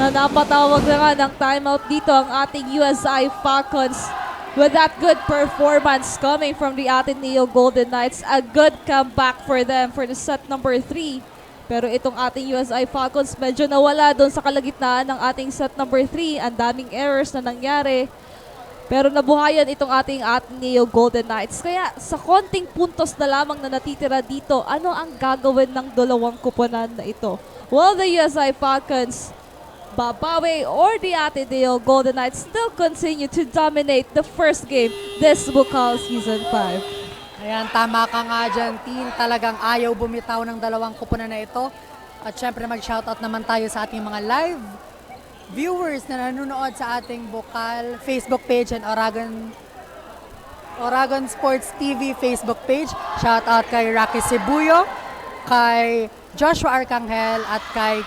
na napatawag na nga ng timeout dito ang ating USI Falcons with that good performance coming from the Ateneo Golden Knights. A good comeback for them for the set number 3. Pero itong ating USI Falcons medyo nawala doon sa kalagitnaan ng ating set number 3. Ang daming errors na nangyari. Pero nabuhayan itong ating Ateneo Golden Knights. Kaya sa konting puntos na lamang na natitira dito, ano ang gagawin ng dalawang kuponan na ito? Will the USI Falcons babawi or the Ateneo Golden Knights still continue to dominate the first game this Bucal Season 5? Ayan, tama ka nga dyan, Tin. Talagang ayaw bumitaw ng dalawang kuponan na ito. At syempre mag-shoutout naman tayo sa ating mga live viewers na nanonood sa ating Bucal Facebook page and Oragon Sports TV Facebook page. Shoutout kay Rocky Cebuyo, kay Joshua Arcangel at kay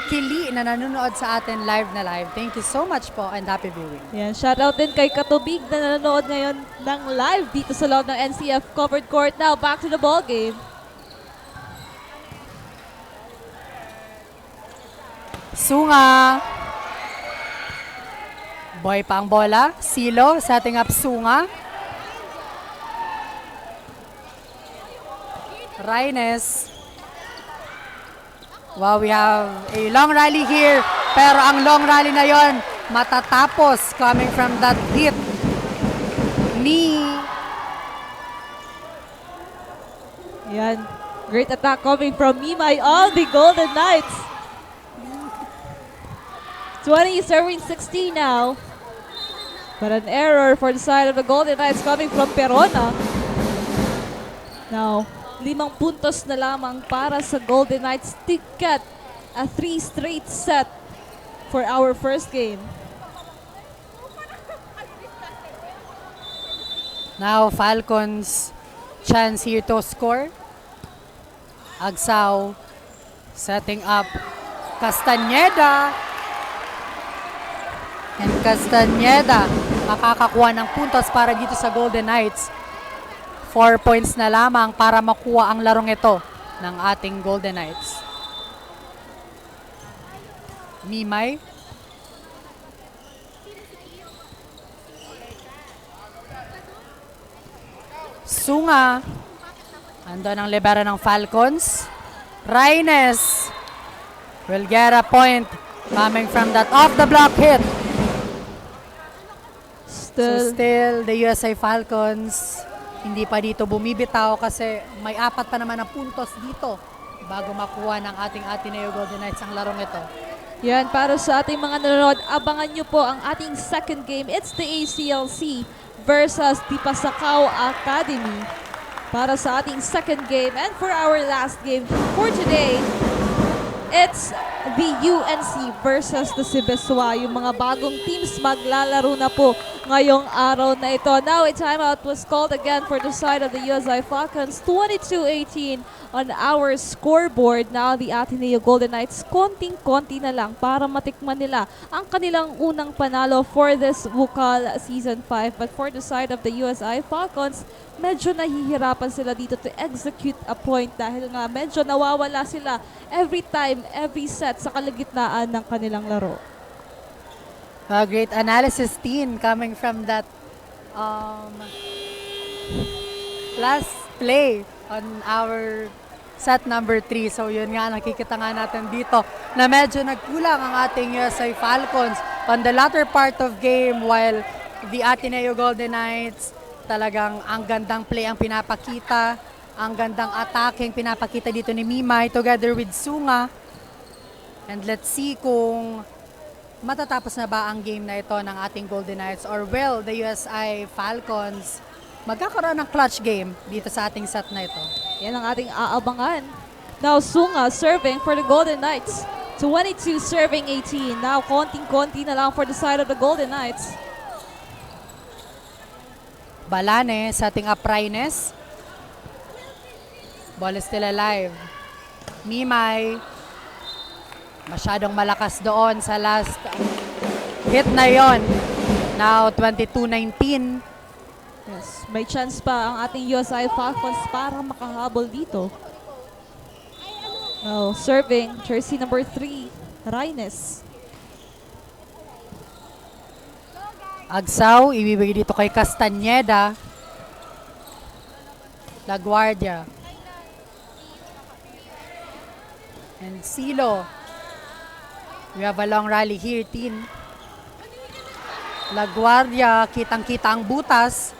Kili na nanonood sa atin live na live. Thank you so much po and happy viewing. Yan, shoutout din kay Katubig na nanonood ngayon ng live dito sa loob ng NCF covered court. Now, back to the ball game. Sunga. Boy pa ang bola. Silo setting up Sunga. Reynes. Wow, we have a long rally here. Pero ang long rally na yon matatapos coming from that hit ni... Yan, great attack coming from Mimay of the Golden Knights. 20 serving 16 now. But an error for the side of the Golden Knights coming from Perona. Now, 5 puntos na lamang para sa Golden Knights. Ticket a 3 straight set for our first game. Now, Falcons chance here to score. Agsaw setting up Castañeda. And Castañeda makakakuha ng puntos para dito sa Golden Knights. 4 points na lamang para makuha ang larong ito ng ating Golden Knights. Mimay. Sunga. Andun ang libero ng Falcons. Reynes will get a point coming from that off-the-block hit. Still, the USA Falcons hindi pa dito bumibitaw kasi may 4 pa naman na puntos dito bago makuha ng ating Ateneo Golden Knights ang larong ito. Yan, para sa ating mga nanonood, abangan nyo po ang ating second game. It's the ACLC versus the Pasacao Academy. Para sa ating second game and for our last game for today, it's the UNC versus the Sibeswa. Yung mga bagong teams maglalaro na po ngayong araw na ito. Now, a timeout was called again for the side of the USI Falcons. 22-18 on our scoreboard. Now, the Ateneo Golden Knights, konting-konti na lang para matikman nila ang kanilang unang panalo for this Bucal Season 5. But for the side of the USI Falcons, medyo nahihirapan sila dito to execute a point dahil nga medyo nawawala sila every time, every set sa kalagitnaan ng kanilang laro. A great analysis team coming from that last play on our set number 3. So yun nga, nakikita nga natin dito na medyo nagkulang ang ating USA Falcons on the latter part of game while the Ateneo Golden Knights talagang ang gandang play ang pinapakita, ang gandang attacking pinapakita dito ni Mimay together with Sunga. And let's see kung matatapos na ba ang game na ito ng ating Golden Knights or will the USI Falcons magkakaroon ng clutch game dito sa ating set na ito. Yan ang ating aabangan. Now, Sunga serving for the Golden Knights. 22 serving 18. Now, konting-konti na lang for the side of the Golden Knights. Balane setting up Reynes. Ball is still alive. Mimay. Masyadong malakas doon sa last hit na yon. Now, 22-19. Yes, may chance pa ang ating USI Falcons para makahabol dito. Now, serving, jersey number 3, Reynes. Agsaw, ibibigay dito kay Castañeda. La Guardia. And Silo. We have a long rally here, Tin. La Guardia, kitang-kita ang butas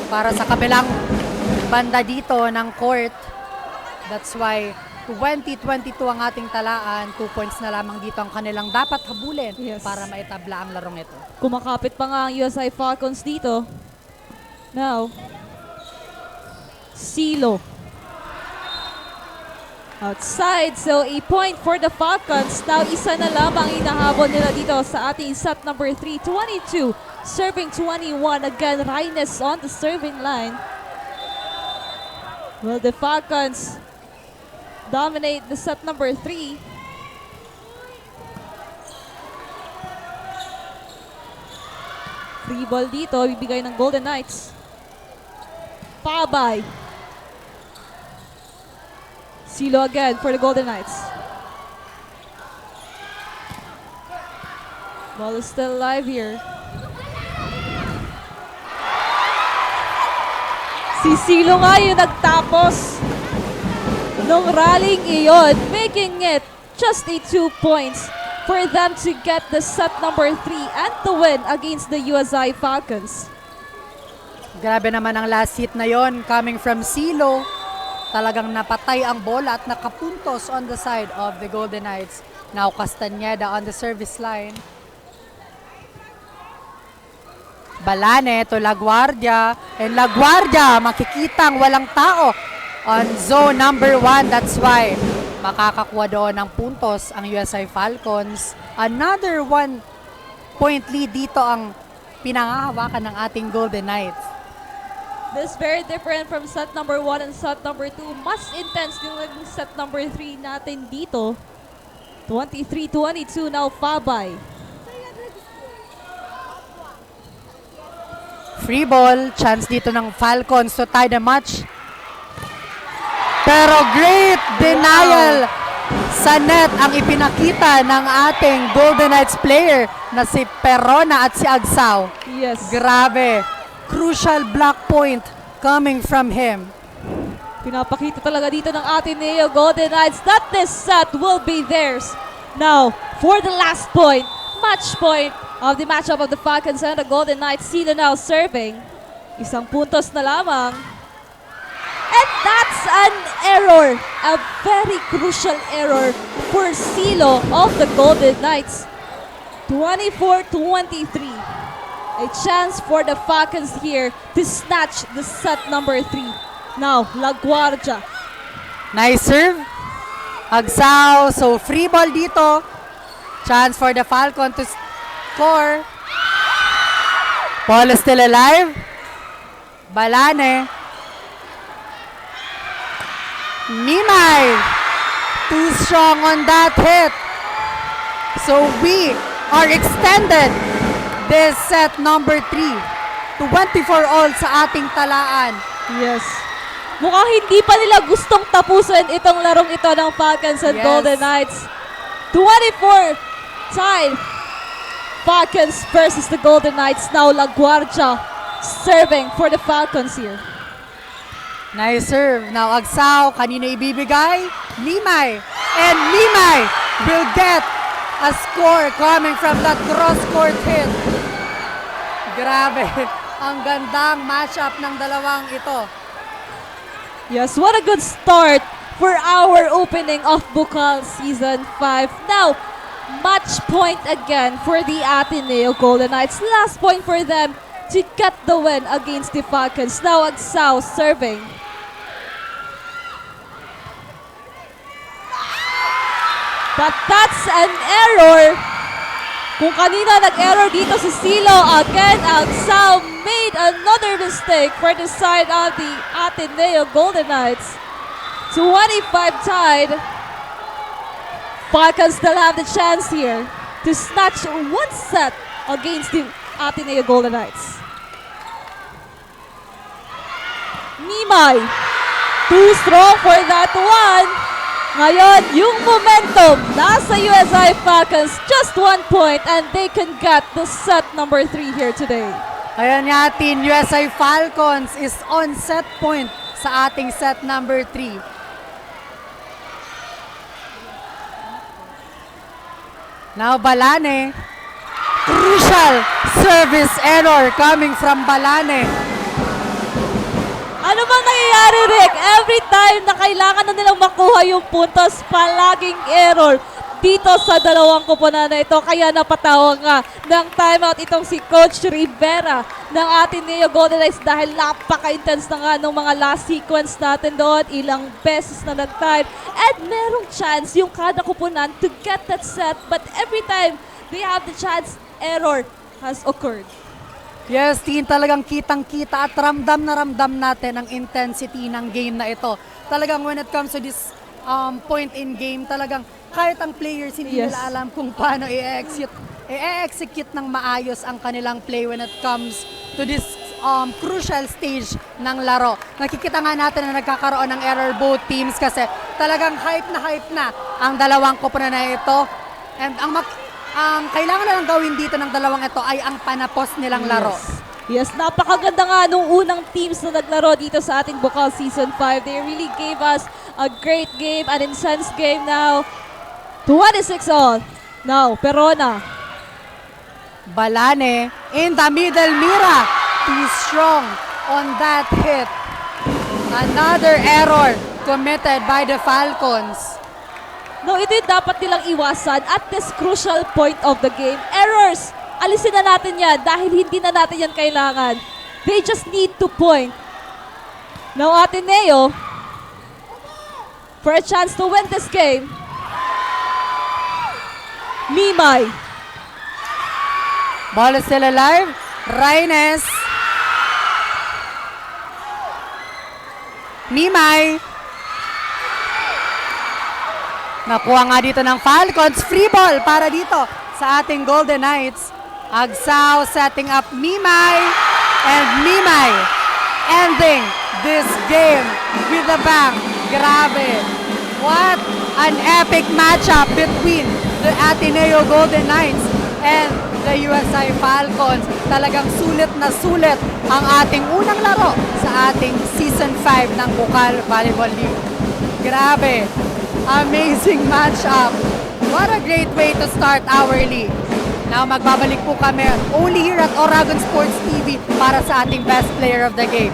para sa kabilang banda dito ng court. That's why 20-22 ang ating talaan. 2 points na lamang dito ang kanilang dapat habulin para maitabla ang larong ito. Kumakapit pa nga ang USI Falcons dito. Now, Silo. Outside, so a point for the Falcons. Now, isa na lamang inahabol nila dito sa ating set number 3. 22, serving 21. Again, Reynes on the serving line. Well, the Falcons dominate the set number 3. Free ball dito, bibigay ng Golden Knights. Pabay. Silo again for the Golden Knights. Ball is still alive here. Si Silo nga yung nagtapos nung rallying iyon, making it just a 2 points for them to get the set number 3 and the win against the USI Falcons. Grabe naman ang last hit na yon coming from Silo. Talagang napatay ang bola at nakapuntos on the side of the Golden Knights. Now Castañeda on the service line. Balane to LaGuardia. And LaGuardia, makikitang walang tao on zone number 1. That's why makakakuha doon ng puntos ang USI Falcons. Another 1 point lead dito ang pinangahawakan ng ating Golden Knights. This very different from set number 1 and set number 2. Mas intense yung set number 3 natin dito. 23-22 now, Pabay. Free ball, chance dito ng Falcons to tie the match. Pero great denial sa net ang ipinakita ng ating Golden Knights player na si Perona at si Agsao. Yes. Grabe. Crucial block point coming from him. Pinapakita talaga dito ng Ateneo Golden Knights that this set will be theirs. Now, for the last point, match point of the matchup of the Falcons and the Golden Knights. Silo now serving. Isang puntos na lamang. And that's an error. A very crucial error for Silo of the Golden Knights. 24-23. A chance for the Falcons here to snatch the set number 3. Now, LaGuardia. Nice serve. Agsao. So free ball dito. Chance for the Falcon to score. Ball is still alive. Balane. Nimay. Too strong on that hit. So we are extended this set number 3. 24 all sa ating talaan. Yes. Mukhang hindi pa nila gustong tapusin itong larong ito ng Falcons and Yes. Golden Knights. 24 tied. Falcons versus the Golden Knights. Now LaGuardia serving for the Falcons here. Nice serve. Now Agsao, kanina ibibigay? Nimay. And Nimay will get a score coming from that cross-court hit. Grabe. Ang gandang matchup ng dalawang ito. Yes, what a good start for our opening of Bucal Season 5. Now, match point again for the Ateneo Golden Knights. Last point for them to get the win against the Falcons. Now, Agsao serving. But that's an error. Kung kanina nag-error dito si Silo, again, Agsao made another mistake for the side of the Ateneo Golden Knights. 25 tied. Falcons still have the chance here to snatch one set against the Ateneo Golden Knights. Nimay, too strong for that one. Ngayon, yung momentum nasa USI Falcons, just 1 point and they can get the set number 3 here today. Ayan natin, USI Falcons is on set point sa ating set number 3. Now Balane. Crucial service error coming from Balane. Ano bang nangyayari, Rick? Every time na kailangan na nilang makuha yung puntos, palaging error. dito sa dalawang koponan na ito. Kaya napatawag nga ng timeout itong si Coach Rivera ng Ateneo Golden Knights dahil napaka-intense na nga nung mga last sequence natin doon. Ilang beses na nag-time. And merong chance yung kada koponan to get that set. But every time they have the chance, error has occurred. Yes, Tin, talagang kitang-kita at ramdam na ramdam natin ang intensity ng game na ito. Talagang when it comes to this point in game, talagang kahit ang players hindi Yes. nila alam kung paano i-execute ng maayos ang kanilang play when it comes to this crucial stage ng laro. Nakikita nga natin na nagkakaroon ng error both teams kasi talagang hype na ang dalawang koponan na ito. And ang kailangan na lang gawin dito ng dalawang ito ay ang panapos nilang laro. Yes, napakaganda nga nung unang teams na naglaro dito sa ating Bucal Season 5. They really gave us a great game, an intense game now. 26 all. Now, Perona. Balane in the middle, Mira. Too strong on that hit. Another error committed by the Falcons. No, ito yung dapat nilang iwasan at this crucial point of the game. Errors! Alisin na natin yan dahil hindi na natin yan kailangan. They just need to point. Now, Ateneo, for a chance to win this game, Mimay. Ball is still alive. Reynes. Mimay. Nakuha nga dito ng Falcons. Free ball para dito sa ating Golden Knights. Agsaw setting up Mimay. And Mimay ending this game with a bang. Grabe. What an epic matchup between the Ateneo Golden Knights and the USI Falcons. Talagang sulit na sulit ang ating unang laro sa ating Season 5 ng Bucal Volleyball League. Grabe. Amazing matchup. What a great way to start our league. Now magbabalik po kami only here at Oragon Sports TV para sa ating best player of the game.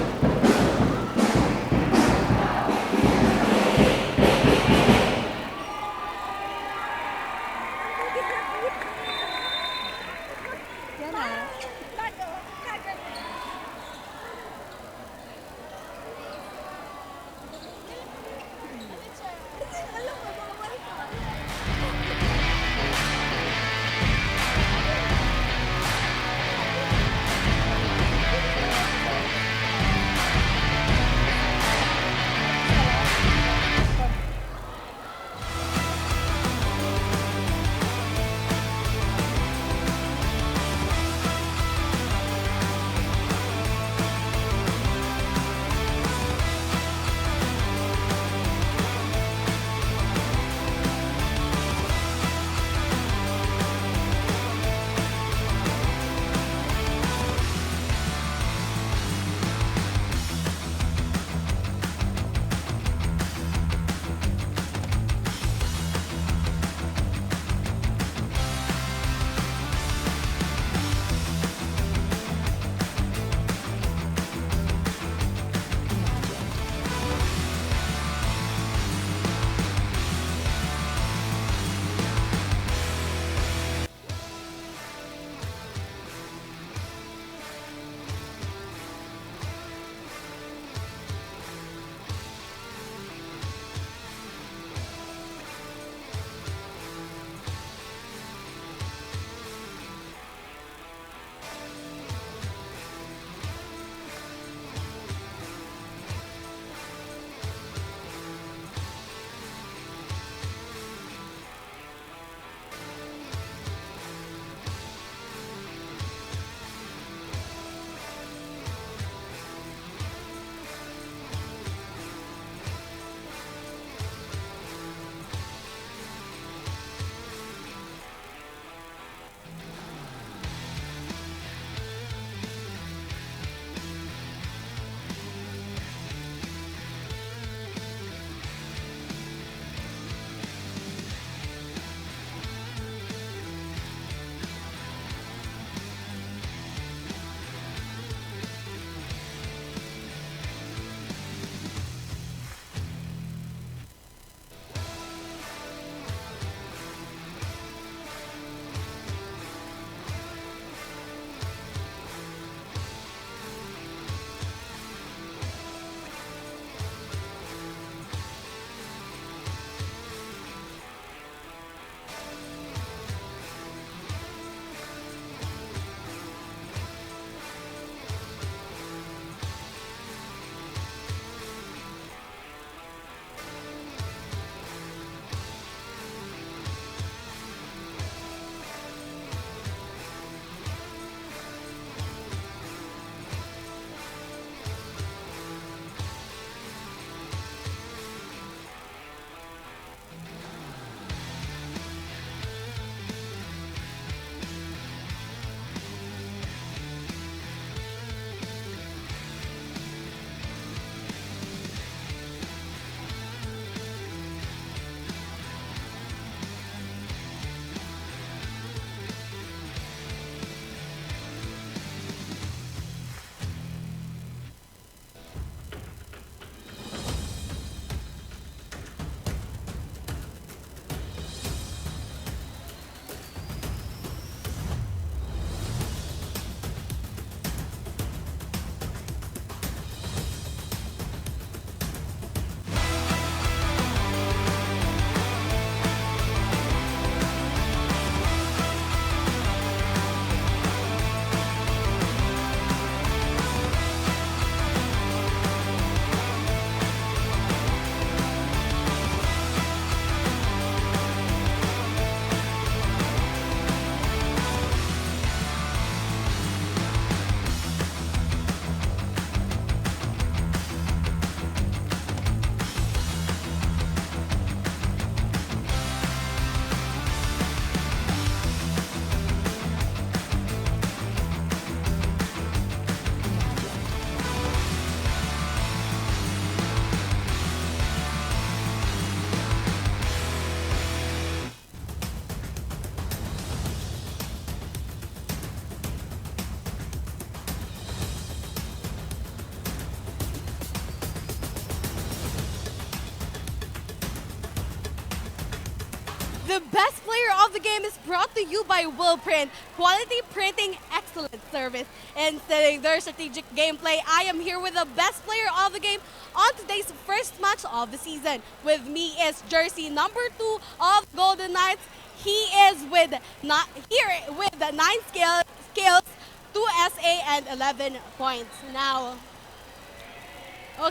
game is brought to you by Will Print, quality printing, excellent service, and setting their strategic gameplay. I am here with the best player of the game on today's first match of the season. With me is jersey number 2 of Golden Knights. He is with with 9 skills, 2 SA, and 11 points. Now,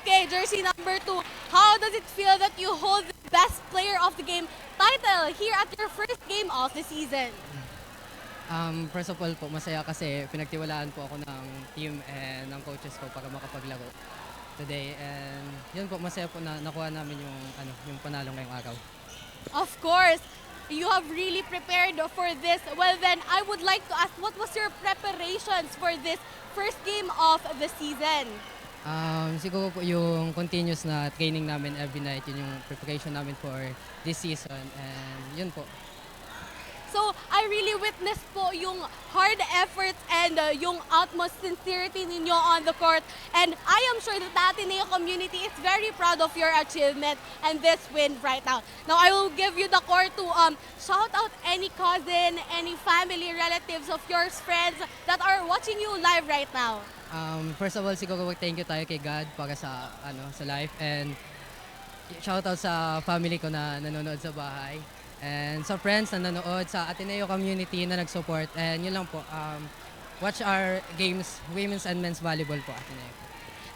okay, jersey number 2, how does it feel that you hold the best player of the game title here at your first game of the season? First of all po, masaya kasi pinagtiwalaan po ako ng team and ng coaches ko para makapaglaro today. And yun po, masaya po na nakuha namin yung panalo ngayong araw. Of course, you have really prepared for this. Well then, I would like to ask, what was your preparations for this first game of the season? Siguro po yung continuous na training namin every night, yun yung preparation namin for this season, and yun po. So, I really witnessed po yung hard efforts and yung utmost sincerity ninyo on the court. And I am sure that the Ateneo community is very proud of your achievement and this win right now. Now, I will give you the court to shout out any cousin, any family, relatives of yours, friends that are watching you live right now. First of all, siguro thank you tayo kay God para sa life, and shout out sa family ko na nanonood sa bahay. And sa friends na nanonood, sa Ateneo community na nag-support. And yun lang po, watch our games, women's and men's volleyball po, Ateneo.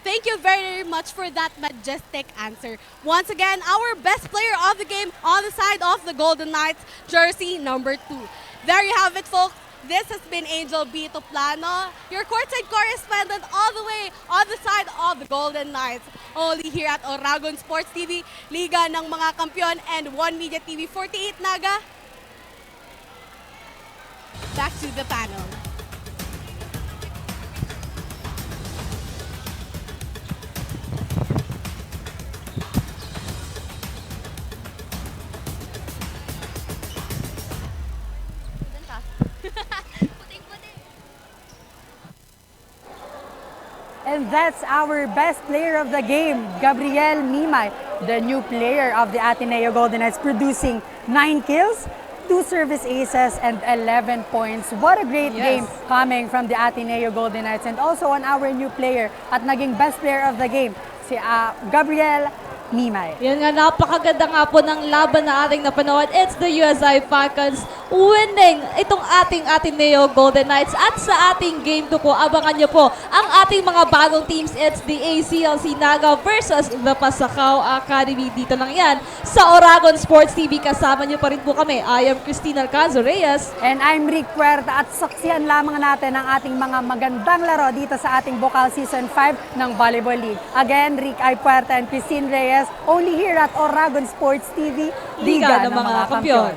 Thank you very much for that majestic answer. Once again, our best player of the game on the side of the Golden Knights, jersey number 2. There you have it, folks. This has been Angel B. Toplano, your courtside correspondent all the way on the side of the Golden Knights. Only here at Oragon Sports TV, Liga ng mga Kampiyon, and One Media TV 48 Naga. Back to the panel. And that's our best player of the game, Gabriel Mimay, the new player of the Ateneo Golden Knights, producing 9 kills, 2 service aces, and 11 points. What a great game coming from the Ateneo Golden Knights. And also on our new player at naging best player of the game, si Gabriel Mimay. Yan nga, napakaganda nga po ng laban na ating napanood. It's the USI Falcons winning itong ating Ateneo Golden Knights. At sa ating game 2 po, abangan nyo po ang ating mga bagong teams. It's the ACLC Naga versus the Pasakaw Academy. Dito lang yan sa Oragon Sports TV. Kasama nyo pa rin po kami. I am Christina Alcanzo Reyes. And I'm Rick Puerta, at saksiyan lamang natin ang ating mga magandang laro dito sa ating Bucal Season 5 ng Volleyball League. Again, Rick I. Puerta and Christine Reyes, only here at Oragon Sports TV, Liga ng mga Kampiyon.